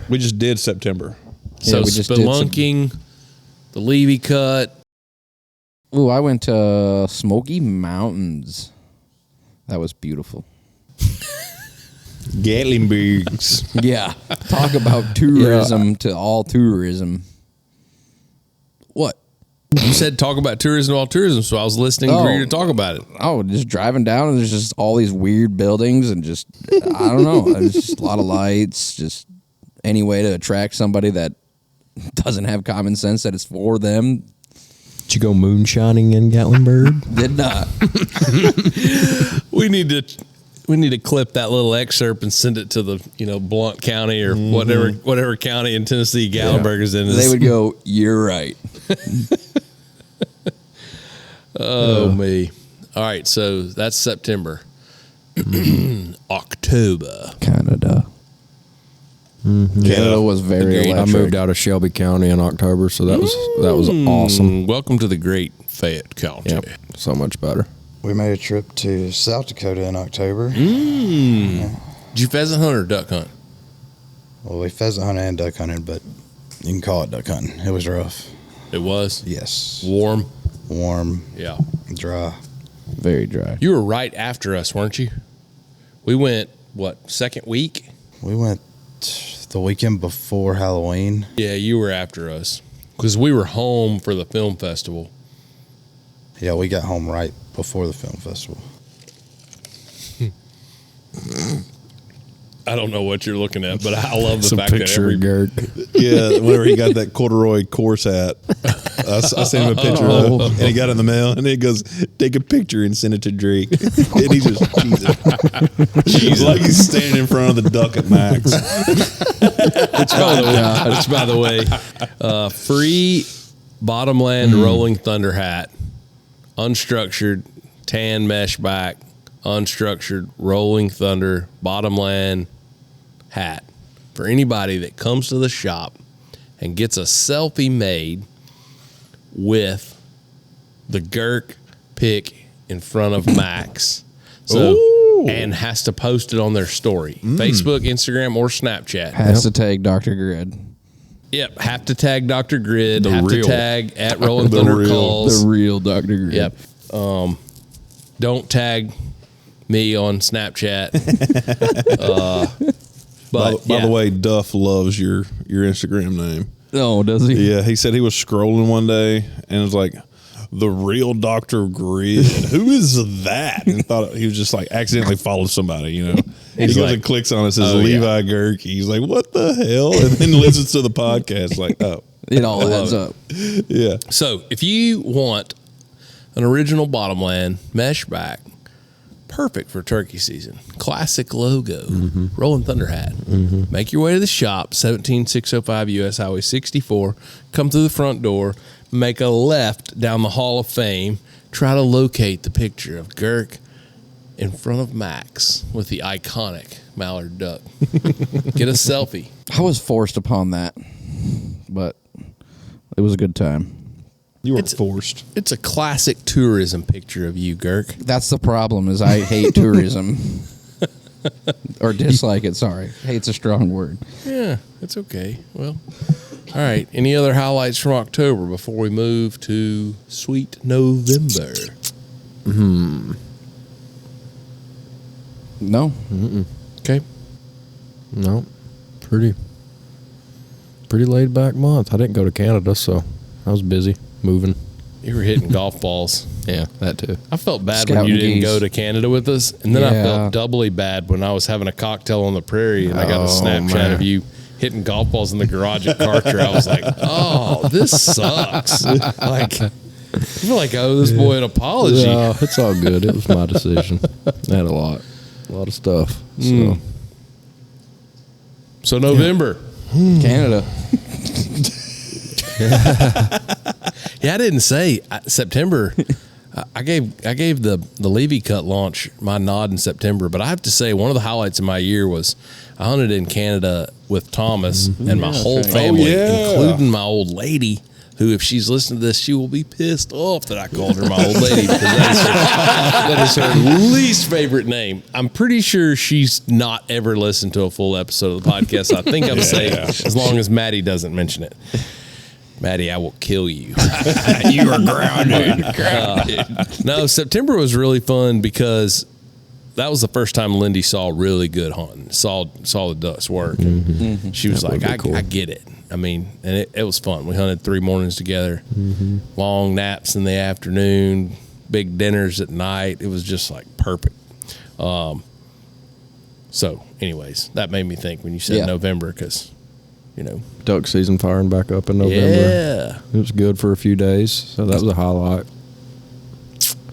We just did September. So we just did some- spelunking, the Levi Cut. Ooh, I went to Smoky Mountains. That was beautiful. Gatlinburgs. Yeah. Talk about tourism to all tourism. What? You said talk about tourism, all tourism, so I was listening for you to talk about it. Oh, just driving down and there's just all these weird buildings and just, I don't know. There's just a lot of lights, just any way to attract somebody that doesn't have common sense that it's for them. Did you go moonshining in Gatlinburg? Did not. We need to clip that little excerpt and send it to the Blount County or whatever county in Tennessee Gatlinburg is in. They would go, "You're right." Oh me. All right, so that's September. October. Canada. Canada was very I electric. moved out of Shelby County in October, so that was awesome. Welcome to the great Fayette County. Yep, so much better. We made a trip to South Dakota in October. Did you pheasant hunt or duck hunt? Well, we pheasant hunted and duck hunted, but you can call it duck hunting. It was rough. It was Yes. warm. Warm, Yeah. dry. Very dry. You were right after us, weren't you? We went second week? We went the weekend before Halloween. Yeah, you were after us because we were home for the film festival. Yeah, we got home right before the film festival. I don't know what you're looking at, but I love the Some fact that picture every of Gert. Yeah, whenever he got that corduroy course hat, I sent him a picture of it, and he got it in the mail, and he goes, "Take a picture and send it to Drake." And he just cheesed like he's standing in front of the duck at Max. It's by the way, free Bottomland Rolling Thunder hat, unstructured tan mesh back, unstructured Rolling Thunder Bottomland hat for anybody that comes to the shop and gets a selfie made with the Girk pic in front of Max. So and has to post it on their story. Facebook, Instagram, or Snapchat. Has to tag Dr. Grid. Yep, have to tag Dr. Grid, The have real. to tag at Rolling Thunder Calls. The real Dr. Grid. Yep. Don't tag me on Snapchat. But By the way, Duff loves your Instagram name. Oh, does he? Yeah, he said he was scrolling one day and it was like, "The real Dr. Grid. Who is that?" And thought he was just like accidentally followed somebody, He goes like, and clicks on it, says "Oh, yeah." Levi Gerke. He's like, "What the hell?" And then listens to the podcast like, "Oh, It all adds up. yeah." So if you want an original Bottomland mesh back, perfect for turkey season, classic logo, Rolling Thunder hat, make your way to the shop, 17605 US Highway 64, come through the front door, make a left down the Hall of Fame, try to locate the picture of Girk in front of Max with the iconic mallard duck. Get a selfie. I was forced upon that, but it was a good time. You were forced. It's a classic tourism picture of you, Girk. That's the problem is I hate tourism. Or dislike it, sorry. Hate's a strong word. Yeah, it's okay. Well, all right. Any other highlights from October before we move to sweet November? No. Okay. No, pretty laid back month. I didn't go to Canada, so I was busy moving. You were hitting golf balls. Yeah, that too. I felt bad when Scouting you didn't geese. go to Canada with us, and then I Yeah. felt doubly bad when I was having a cocktail on the prairie and I got a Oh, Snapchat man. of you hitting golf balls in the garage at Karcher. I was like, "Oh, this sucks." Like, I feel like I owe this boy an apology. No, it's all good. It was my decision. I had a lot of stuff. So So November. Canada. Yeah, I didn't say September. I gave the Levi cut launch my nod in September, but I have to say one of the highlights of my year was I hunted in Canada with Thomas and my whole family, including my old lady. Who, if she's listening to this, she will be pissed off that I called her my old lady because that is her least favorite name. I'm pretty sure she's not ever listened to a full episode of the podcast. So I think I'm safe as long as Maddie doesn't mention it. Maddie, I will kill you. You are grounded. No, September was really fun because that was the first time Lindy saw really good hunting, saw the ducks work. And she was That would like, be cool. I get it. I mean, and it was fun. We hunted 3 mornings together, long naps in the afternoon, big dinners at night. It was just like perfect. So anyways, that made me think when you said Yeah. November, because Duck season firing back up in November. Yeah. It was good for a few days, so that was a highlight.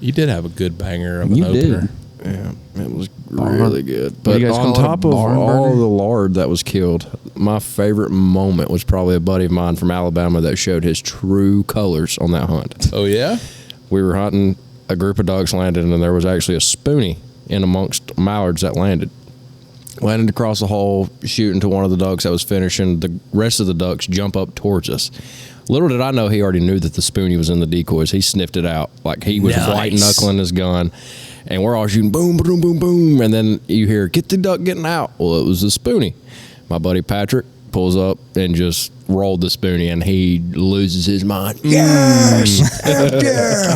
You did have a good banger of an You opener. did. Yeah, it was really good. What do But you guys on call it, a top of barn all burner? the lard that was killed, my favorite moment was probably a buddy of mine from Alabama that showed his true colors on that hunt. Oh, yeah? We were hunting, a group of ducks landed, and there was actually a spoonie in amongst mallards that landed. Landed across the hole, shooting to one of the ducks that was finishing. The rest of the ducks jump up towards us. Little did I know he already knew that the spoonie was in the decoys. He sniffed it out. Like he was white knuckling his gun. And we're all shooting boom, boom, boom, boom. And then you hear, get the duck getting out. Well, it was the spoonie. My buddy Patrick pulls up and just rolled the spoonie, and he loses his mind. Yes! Heck yeah!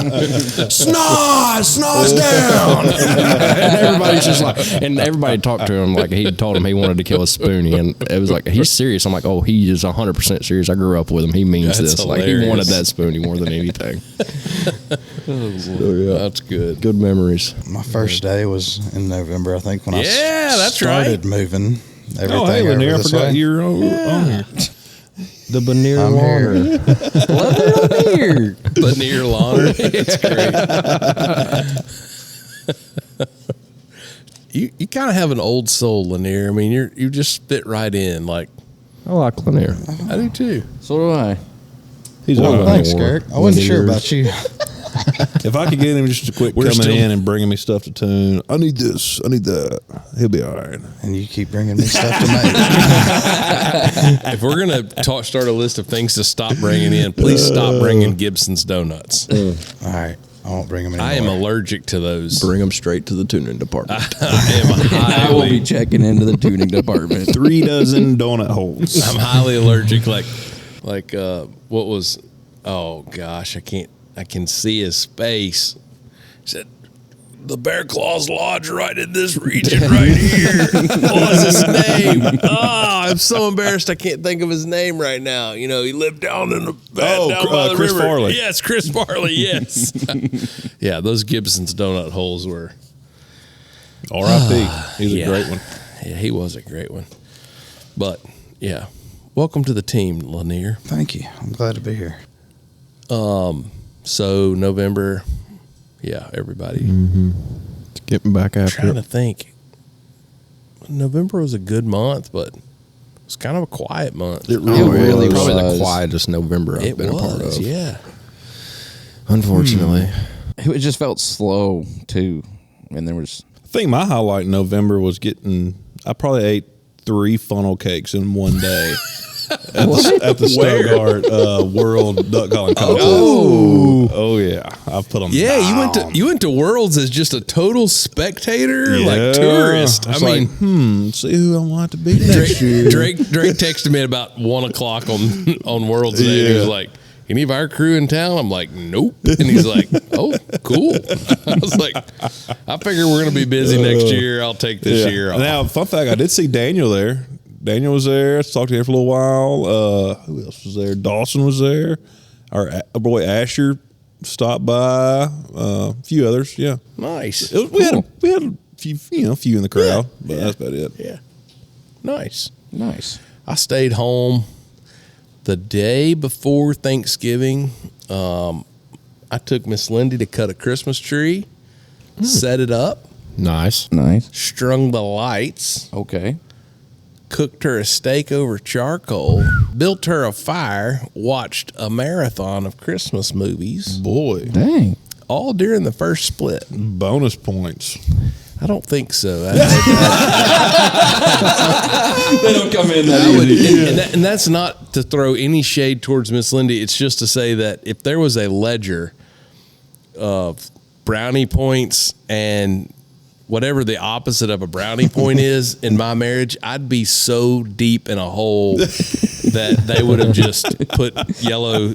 Snaz down! And everybody's just like, and everybody talked to him like he told him he wanted to kill a spoonie, and it was like, he's serious. I'm like, oh, he is 100% serious. I grew up with him. He means That's this. Like, he hilarious. wanted that spoonie more than anything. So, yeah, That's good. good memories. My first day was in November, I think, when I Yeah, that's started moving everything Oh, hey, over Lanier, I this forgot way. you're on here. The Lanier I'm Water. Here. Lanier Lanier. That's great. You kind of have an old soul, Lanier. I mean, you just fit right in. Like, I like Lanier. I do too. So do I. He's Well, on Thanks, Lanier. Kirk. I wasn't sure Laniers. about you. If I could get him just to quit We're coming still- in and bringing me stuff to tune, I need this, I need that. He'll be all right. And you keep bringing me stuff to make. If we're gonna start a list of things to stop bringing in, please stop bringing Gibson's donuts. All right. I won't bring them anymore. I am allergic to those. Bring them straight to the tuning department. I I will be highly, checking into the tuning department. 3 dozen donut holes. I'm highly allergic. Like what was? Oh gosh, I can see his face. He said, "The Bear Claws Lodge right in this region right here. What was his name? Oh, I'm so embarrassed. I can't think of his name right now. You know, he lived down in the down by the Chris river. Farley. Yes, Chris Farley. Yes. Yeah, those Gibson's donut holes were. R.I.P. He's Yeah. a great one. Yeah, he was a great one. But yeah, welcome to the team, Lanier. Thank you. I'm glad to be here. So November, yeah, everybody. Getting back after Trying it. to think. November was a good month, but it was kind of a quiet month. It really probably was. the quietest November I've It been a part was, of. yeah. Unfortunately. It just felt slow too, and there was I think my highlight in November was I probably ate 3 funnel cakes in one day. At the Stuttgart World Duck Calling Contest. Oh yeah, I put them. Yeah, down. you went to Worlds as just a total spectator, Yeah. like tourist. I was mean, like, see who I want to be next year. Drake texted me at about 1:00 on Worlds Day. He was Yeah. like, "Any of our crew in town?" I'm like, "Nope." And he's like, "Oh, cool." I was like, "I figure we're gonna be busy next year. I'll take this year off." Now, fun fact, I did see Daniel there. Daniel was there. I talked to him for a little while. Who else was there? Dawson was there. Our boy Asher stopped by. A few others. Yeah, Nice. we had a few in the crowd, but that's about it. Yeah. Nice. nice. I stayed home the day before Thanksgiving. I took Miss Lindy to cut a Christmas tree, set it up, Nice. Nice. strung the lights, Okay. cooked her a steak over charcoal, built her a fire, watched a marathon of Christmas movies, Boy, Dang. all during the first split. bonus points. I don't think so. They don't come in And that's not to throw any shade towards Miss Lindy. It's just to say that if there was a ledger of brownie points and whatever the opposite of a brownie point is in my marriage, I'd be so deep in a hole that they would have just put yellow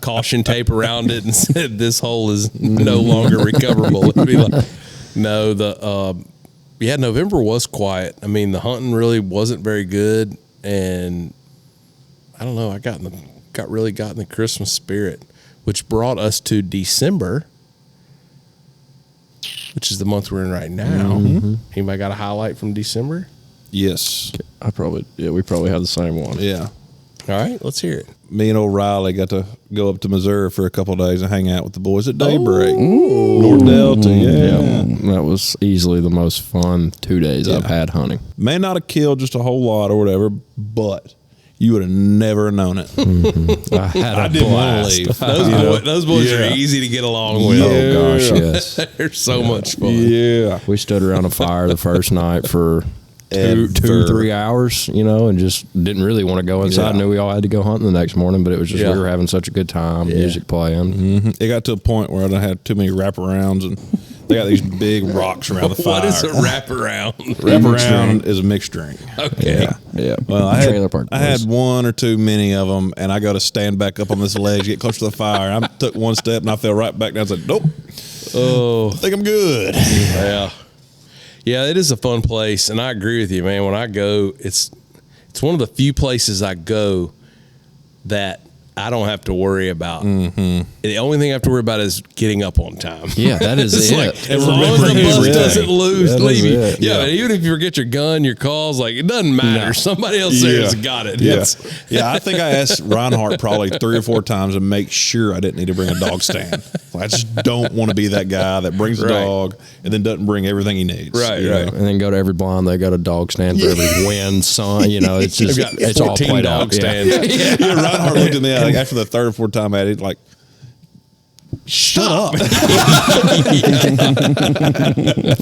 caution tape around it and said this hole is no longer recoverable. It'd be like, no, November was quiet. I mean, the hunting really wasn't very good, and I don't know. I got in the Christmas spirit, which brought us to December, which is the month we're in right now. Anybody got a highlight from December? Yes. We probably have the same one. Yeah. All right, let's hear it. Me and old Riley got to go up to Missouri for a couple of days and hang out with the boys at daybreak. North Delta, yeah. That was easily the most fun 2 days I've had hunting. May not have killed just a whole lot or whatever, but you would have never known it. I had a I didn't want blast. to leave. Those boys Yeah. are easy to get along with. Oh gosh, yes. They're so much fun. Yeah. We stood around a fire the first night for Ever. 3 hours, and just didn't really want to go inside. Yeah. Knew we all had to go hunting the next morning, but it was just we were having such a good time, music playing. It got to a point where I had too many wraparounds, and they got these big rocks around the fire. What is a wraparound? Wraparound is a mixed drink. Okay. Yeah. Well, I Trailer park had boys. one or too many of them, and I got to stand back up on this ledge, get close to the fire. I took one step, and I fell right back down. I said, nope. Oh, I think I'm good. yeah. Yeah, it is a fun place, and I agree with you, man. When I go, it's one of the few places I go that I don't have to worry about. The only thing I have to worry about is getting up on time. Yeah, that is It's it. like, as long as the remembering bus everything. doesn't leave you. it. Yeah, even if you forget your gun, your calls, like it doesn't matter. Somebody else there has got it. Yeah. It's- Yeah, I think I asked Reinhardt probably 3 or 4 times to make sure I didn't need to bring a dog stand. I just don't want to be that guy that brings a Right. dog and then doesn't bring everything he needs. Right, you right. know? And then go to every blind. They got a dog stand for every wind, sun. It's just They've got it's all 14 played dog out. Yeah. stands. Yeah, Reinhardt looked at me like, after the 3rd or 4th time at it, like, shut up.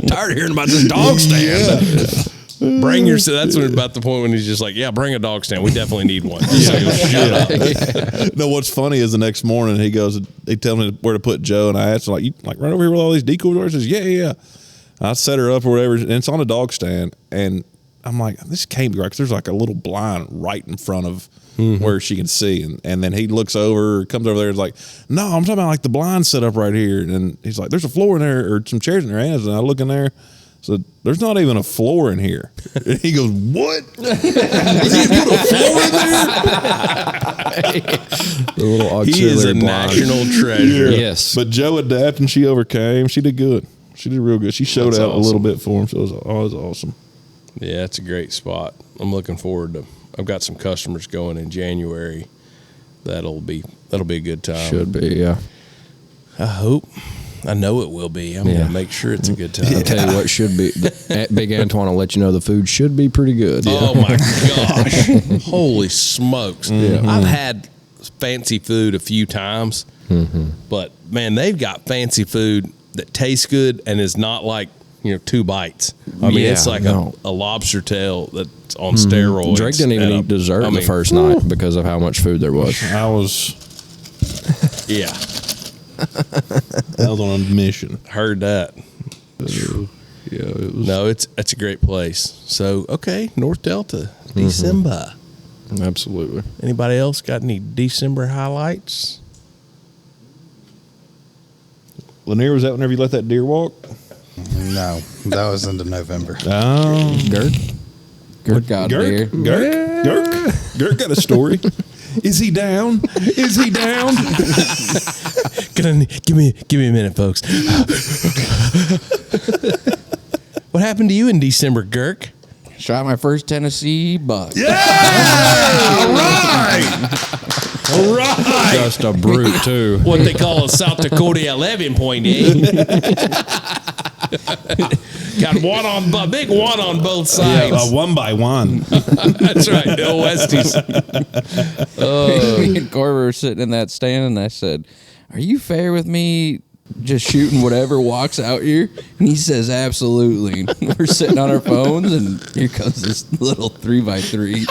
Tired of hearing about this dog stand. Bring your. That's when about the point when he's just like, yeah, bring a dog stand. We definitely need one. So shut up. No, what's funny is the next morning he goes, he tells me where to put Joe, and I asked him, like, you like right over here with all these decoy doors? He says, yeah. I set her up or whatever, and it's on a dog stand, and I'm like, this can't be right, 'cause there's like a little blind right in front of where she can see, and then he looks over, comes over there, and is like, no, I'm talking about like the blind set up right here, and he's like, there's a floor in there, or some chairs in there, and I look in there. So there's not even a floor in here. And he goes, what? You put a floor in there? The little He is a auxiliary blind. national treasure. Yes. But Joe adapted and she overcame. She did good. She did real good. She showed That's out a little awesome. bit for him. So it was awesome. Yeah, it's a great spot. I'm looking forward to. I've got some customers going in January. That'll be a good time. Should be, yeah. I hope. I know it will be. I'm Yeah. gonna make sure it's a good time. I'll tell you what should be. Big Antoine will let you know the food should be pretty good. Oh my gosh! Holy smokes! I've had fancy food a few times, but man, they've got fancy food that tastes good and is not like 2 bites. I mean, Yeah, it's like no. a lobster tail that's on steroids. Drake didn't even eat dessert the first night because of how much food there was. I was Yeah, on a mission. heard that. Yeah, it was No, it's a great place. So okay, North Delta, December. absolutely. Anybody else got any December highlights? Lanier, was that whenever you let that deer walk? No, that was into November. Oh. Good God, dear. Gert got a story. Is he down? Is he down? Give me a minute, folks. What happened to you in December, Girk? Shot my first Tennessee buck. All right. Just a brute, too. What they call a South Dakota 11 point, eh? Got a big one on both sides. 1 by 1. That's right, no Westies. Me and Corey were sitting in that stand, and I said, "Are you fair with me just shooting whatever walks out here?" And he says, "Absolutely." And we're sitting on our phones, and here comes this little 3x3.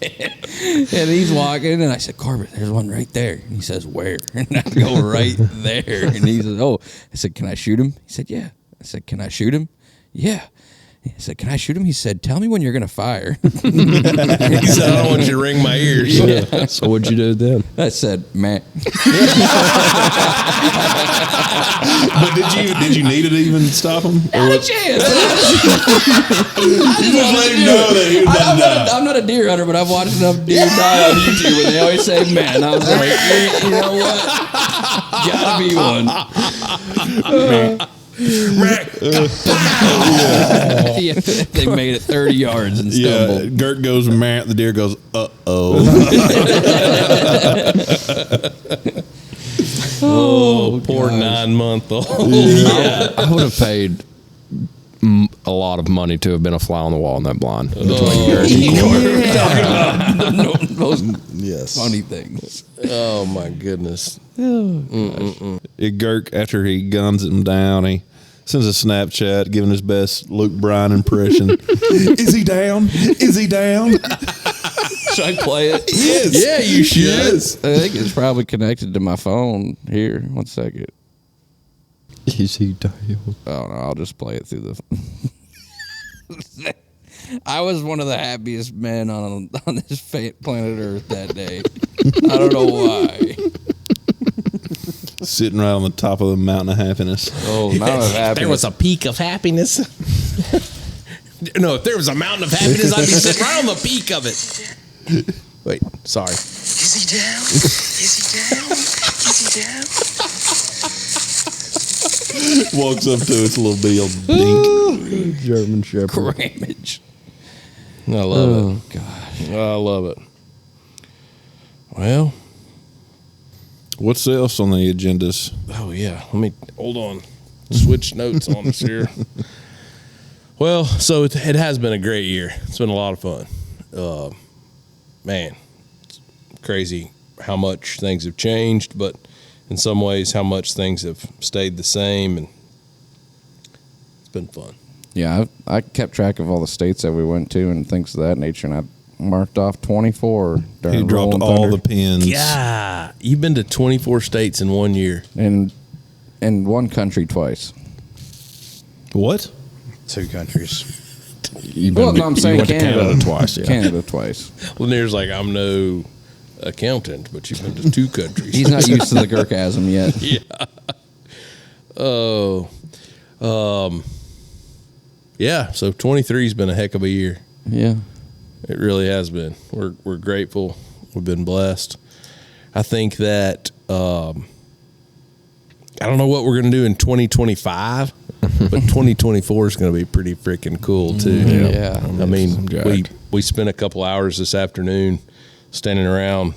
And he's walking, and I said, "Corbett, there's one right there." And he says, "Where?" And I go, "Right there." And he says, "Oh." I said, "Can I shoot him?" He said, "Yeah." I said, "Can I shoot him?" "Yeah." He said, "Can I shoot him?" He said, "Tell me when you're going to fire." He said, "I don't want you to ring my ears." Yeah. So what'd you do then? I said, "Man." But did you need it to even stop him? Not a chance. I'm not a deer hunter, but I've watched enough deer die on YouTube, and they always say, "Man." I was like, you know what? Gotta be one. Yeah, they made it 30 yards and Yeah, stumbled. Gert goes meh. The deer goes, uh-oh. Oh, poor 9-month-old. I would have paid a lot of money to have been a fly on the wall in that blind. Most Yes. funny things. Oh my goodness. Gert, after he guns him down, he sends a Snapchat giving his best Luke Bryan impression. Is he down? Is he down? Should I play it? Yes. Yeah, you should. Yes. I think it's probably connected to my phone. Here, 1 second. Is he down? Oh no, I'll just play it through the. I was one of the happiest men on this planet Earth that day. I don't know why. Sitting right on the top of the mountain of happiness. Oh, not of happiness. There was a peak of happiness. No, if there was a mountain of happiness, I'd be sitting right on the peak of it. Wait, sorry. Is he down? Is he down? Is he down? Walks up to its little bill. Dink. German Shepherd. Crammage. I love Oh it. God. I love it. Well, What's else on the agendas? oh yeah. Let me hold on. Switch notes on us here. Well, so it has been a great year. It's been a lot of fun. Man, it's crazy how much things have changed, but in some ways, how much things have stayed the same, and it's been fun. Yeah, I kept track of all the states that we went to and things of that nature, and I marked off 24 during He dropped Rolling all Thunder. the pins. Yeah, you've been to 24 states in 1 year. and in one country twice. What? 2 countries. Well, no, I'm saying went to Canada. Canada twice, yeah. Canada twice. Lanier's like, I'm no accountant, but you've been to 2 countries. He's not used to the Gurkhasm yet. Oh, yeah. So 23's been a heck of a year. Yeah. It really has been. We're grateful. We've been blessed. I think that I don't know what we're going to do in 2025, but 2024 is going to be pretty freaking cool too. Yeah. I mean, jacked. we spent a couple hours this afternoon standing around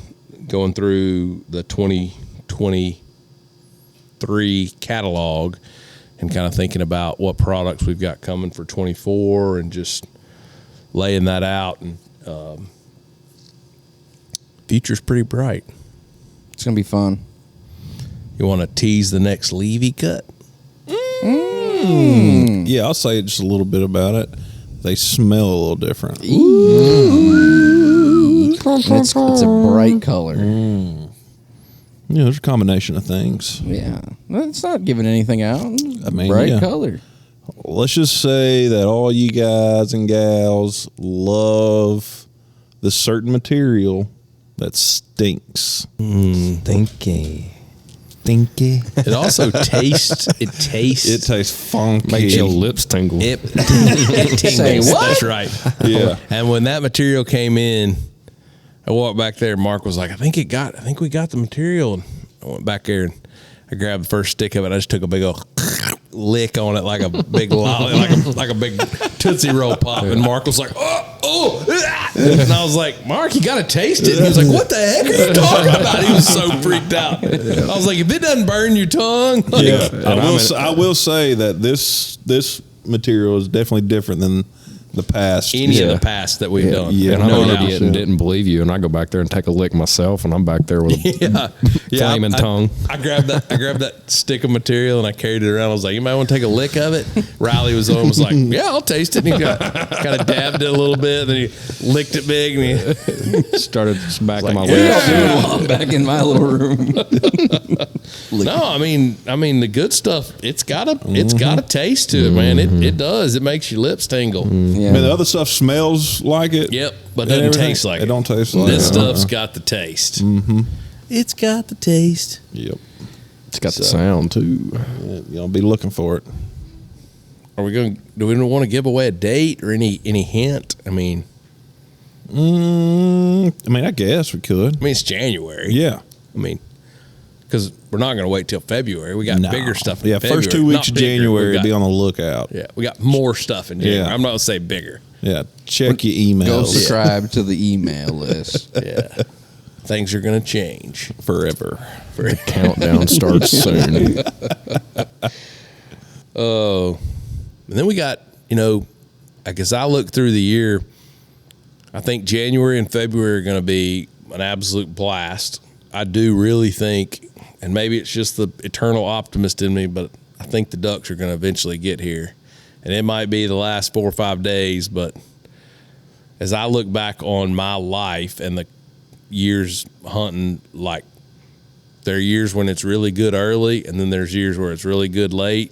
going through the 2023 catalog and kind of thinking about what products we've got coming for 24 and just laying that out. And future's pretty bright. It's going to be fun. You want to tease the next Levi cut? Yeah, I'll say just a little bit about it. They smell a little different. It's a bright color. Yeah, there's a combination of things. Yeah. Well, it's not giving anything out. I mean, bright yeah. color. Let's just say that all you guys and gals love the certain material that stinks. Stinky. Stinky. It also tastes. It tastes. It tastes funky. Makes your lips tingle. It tingles. Say what? That's right. Yeah. And when that material came in, I walked back there. Mark was like, I think we got the material. And I went back there and I grabbed the first stick of it. I just took a big old lick on it like a big lolly, like a big Tootsie Roll pop. And Mark was like, and I was like, Mark, you got to taste it. And he was like, what the heck are you talking about? He was so freaked out. I was like, if it doesn't burn your tongue, like, Yeah. I will say that this material is definitely different than the past. any of the past that we've done. Yeah. And I'm No an doubt. idiot and didn't believe you, and I go back there and take a lick myself, and I'm back there with a flaming tongue. I grabbed that stick of material and I carried it around. I was like, you might want to take a lick of it. Riley was like, yeah, I'll taste it. And he kind of dabbed it a little bit, and then he licked it big, and he Started smacking my like, lips. I'm back in my little room. No, I mean the good stuff. It's got a taste to it, man. It does. It makes your lips tingle. Yeah. I mean, the other stuff smells like it. Yep, but and doesn't everything. taste like it. It don't taste like This it. stuff's got the taste. Mm-hmm. It's got the taste. Yep. It's got the sound too. You'll be looking for it. Are we going? Do we want to give away a date or any hint? I mean, I guess we could. it's January. Yeah. I mean, because we're not going to wait till February. We got bigger stuff in Yeah, February. first 2 weeks Not of bigger, January, we be got- on the lookout. Yeah, we got more stuff in January. Yeah. I'm not going to say bigger. Yeah, check your Go emails subscribe to the email list. Yeah. Things are going to change. forever. The countdown starts soon. Oh, and then we got, I guess I look through the year, I think January and February are going to be an absolute blast. I do really think, and maybe it's just the eternal optimist in me, but I think the ducks are going to eventually get here. And it might be the last 4 or 5 days, but as I look back on my life and the years hunting, like, there are years when it's really good early, and then there's years where it's really good late.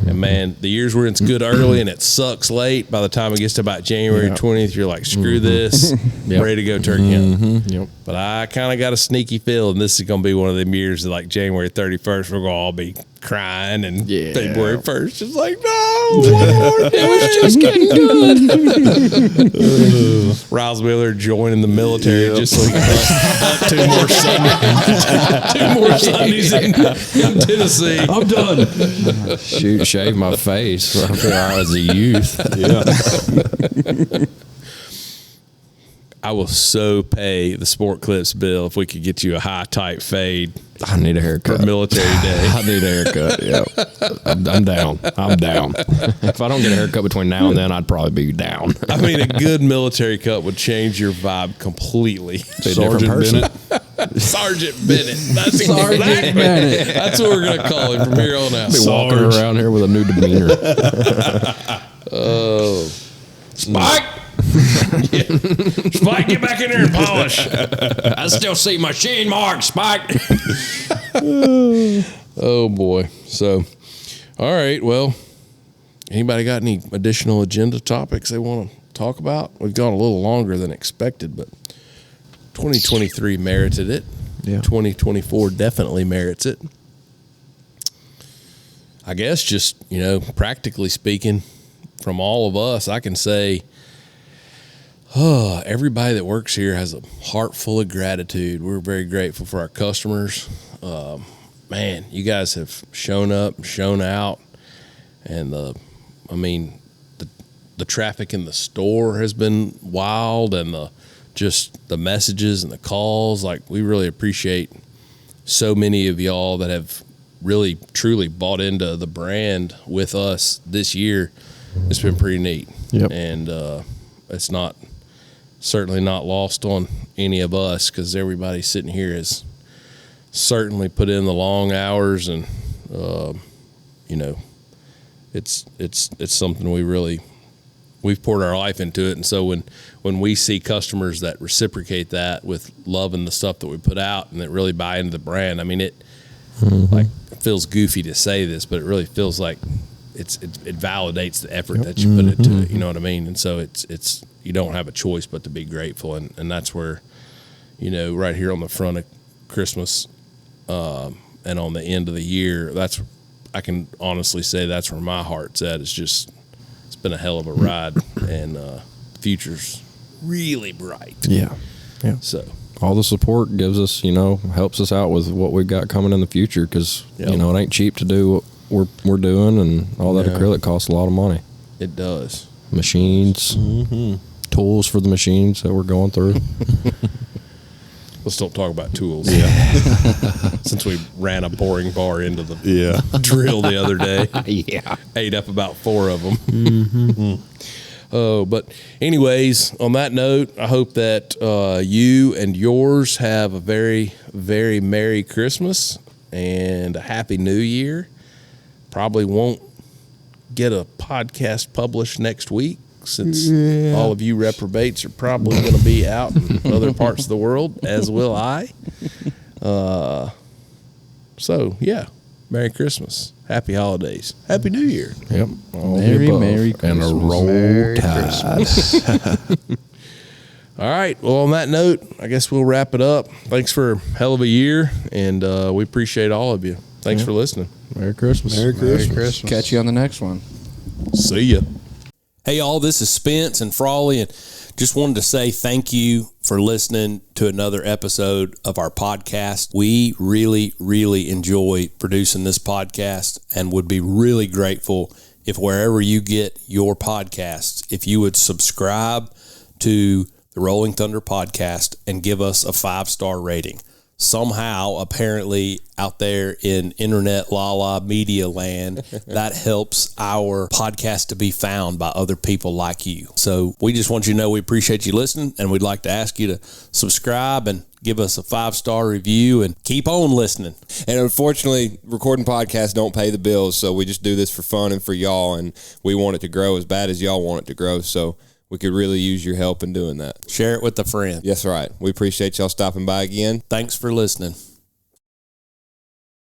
And man, the years where it's good early and it sucks late, by the time it gets to about January 20th, you're like, screw this, ready to go turkey hunt. Yep. But I kind of got a sneaky feeling this is going to be one of them years that, like, January 31st, we're going to all be crying, and February 1st, just like, no, one more day. It was just getting good. Riles Miller joining the military just so he can hunt 2 more Sundays in Tennessee. I'm done. Shoot, shave my face after I was a youth. Yeah. I will so pay the Sport Clips bill if we could get you a high tight fade I need a for haircut. military day. I need a haircut. Yeah, I'm down. I'm down. If I don't get a haircut between now and then, I'd probably be down. I mean, a good military cut would change your vibe completely. Be a different person. Sergeant Bennett. That's Sergeant exactly. Bennett. That's what we're gonna call him from here on out. Be walking around here with a new demeanor. Spike. Spike, get back in there and polish. I still see machine marks, Spike. Oh boy. So, all right. Well, anybody got any additional agenda topics they want to talk about? We've gone a little longer than expected, but 2023 merited it. Yeah. 2024 definitely merits it. I guess just, practically speaking, from all of us, I can say, everybody that works here has a heart full of gratitude. We're very grateful for our customers. Man, you guys have shown up and shown out, and the traffic in the store has been wild, and the messages and the calls. Like, we really appreciate so many of y'all that have really truly bought into the brand with us this year. It's been pretty neat. Yep. And it's certainly not lost on any of us, because everybody sitting here has certainly put in the long hours, and it's something we've poured our life into it. And so when we see customers that reciprocate that with loving the stuff that we put out and that really buy into the brand, I mean, it feels goofy to say this, but it really feels like it validates the effort that you put into it. You know what I mean? And so it's you don't have a choice but to be grateful, and that's where, right here on the front of Christmas and on the end of the year, I can honestly say that's where my heart's at. It's been a hell of a ride, and the future's really bright. Yeah. So All the support gives us, helps us out with what we've got coming in the future, because it ain't cheap to do what we're doing, and all that acrylic costs a lot of money. it does. Machines, tools for the machines that we're going through. Let's don't talk about tools. Since we ran a boring bar into the drill the other day. Ate up about 4 of them. Oh, but anyways, on that note, I hope that you and yours have a very, very Merry Christmas and a Happy New Year. Probably won't get a podcast published next week, since all of you reprobates are probably going to be out in other parts of the world, as will I. So, Merry Christmas. Happy holidays. Happy New Year. Yep. Merry Christmas. And a roll tide. All right. Well, on that note, I guess we'll wrap it up. Thanks for a hell of a year, and we appreciate all of you. Thanks for listening. Merry Christmas. Merry Christmas. Catch you on the next one. See ya. Hey, y'all, this is Spence and Frawley, and Just wanted to say thank you for listening to another episode of our podcast. We really, really enjoy producing this podcast and would be really grateful if wherever you get your podcasts, if you would subscribe to the Rolling Thunder podcast and give us a 5-star rating. Somehow, apparently, out there in internet la media land, that helps our podcast to be found by other people like you. So we just want you to know we appreciate you listening, and we'd like to ask you to subscribe and give us a 5-star review and keep on listening. And unfortunately, recording podcasts don't pay the bills, so we just do this for fun and for y'all, and we want it to grow as bad as y'all want it to grow. So we could really use your help in doing that. Share it with a friend. Yes, right. We appreciate y'all stopping by again. Thanks for listening.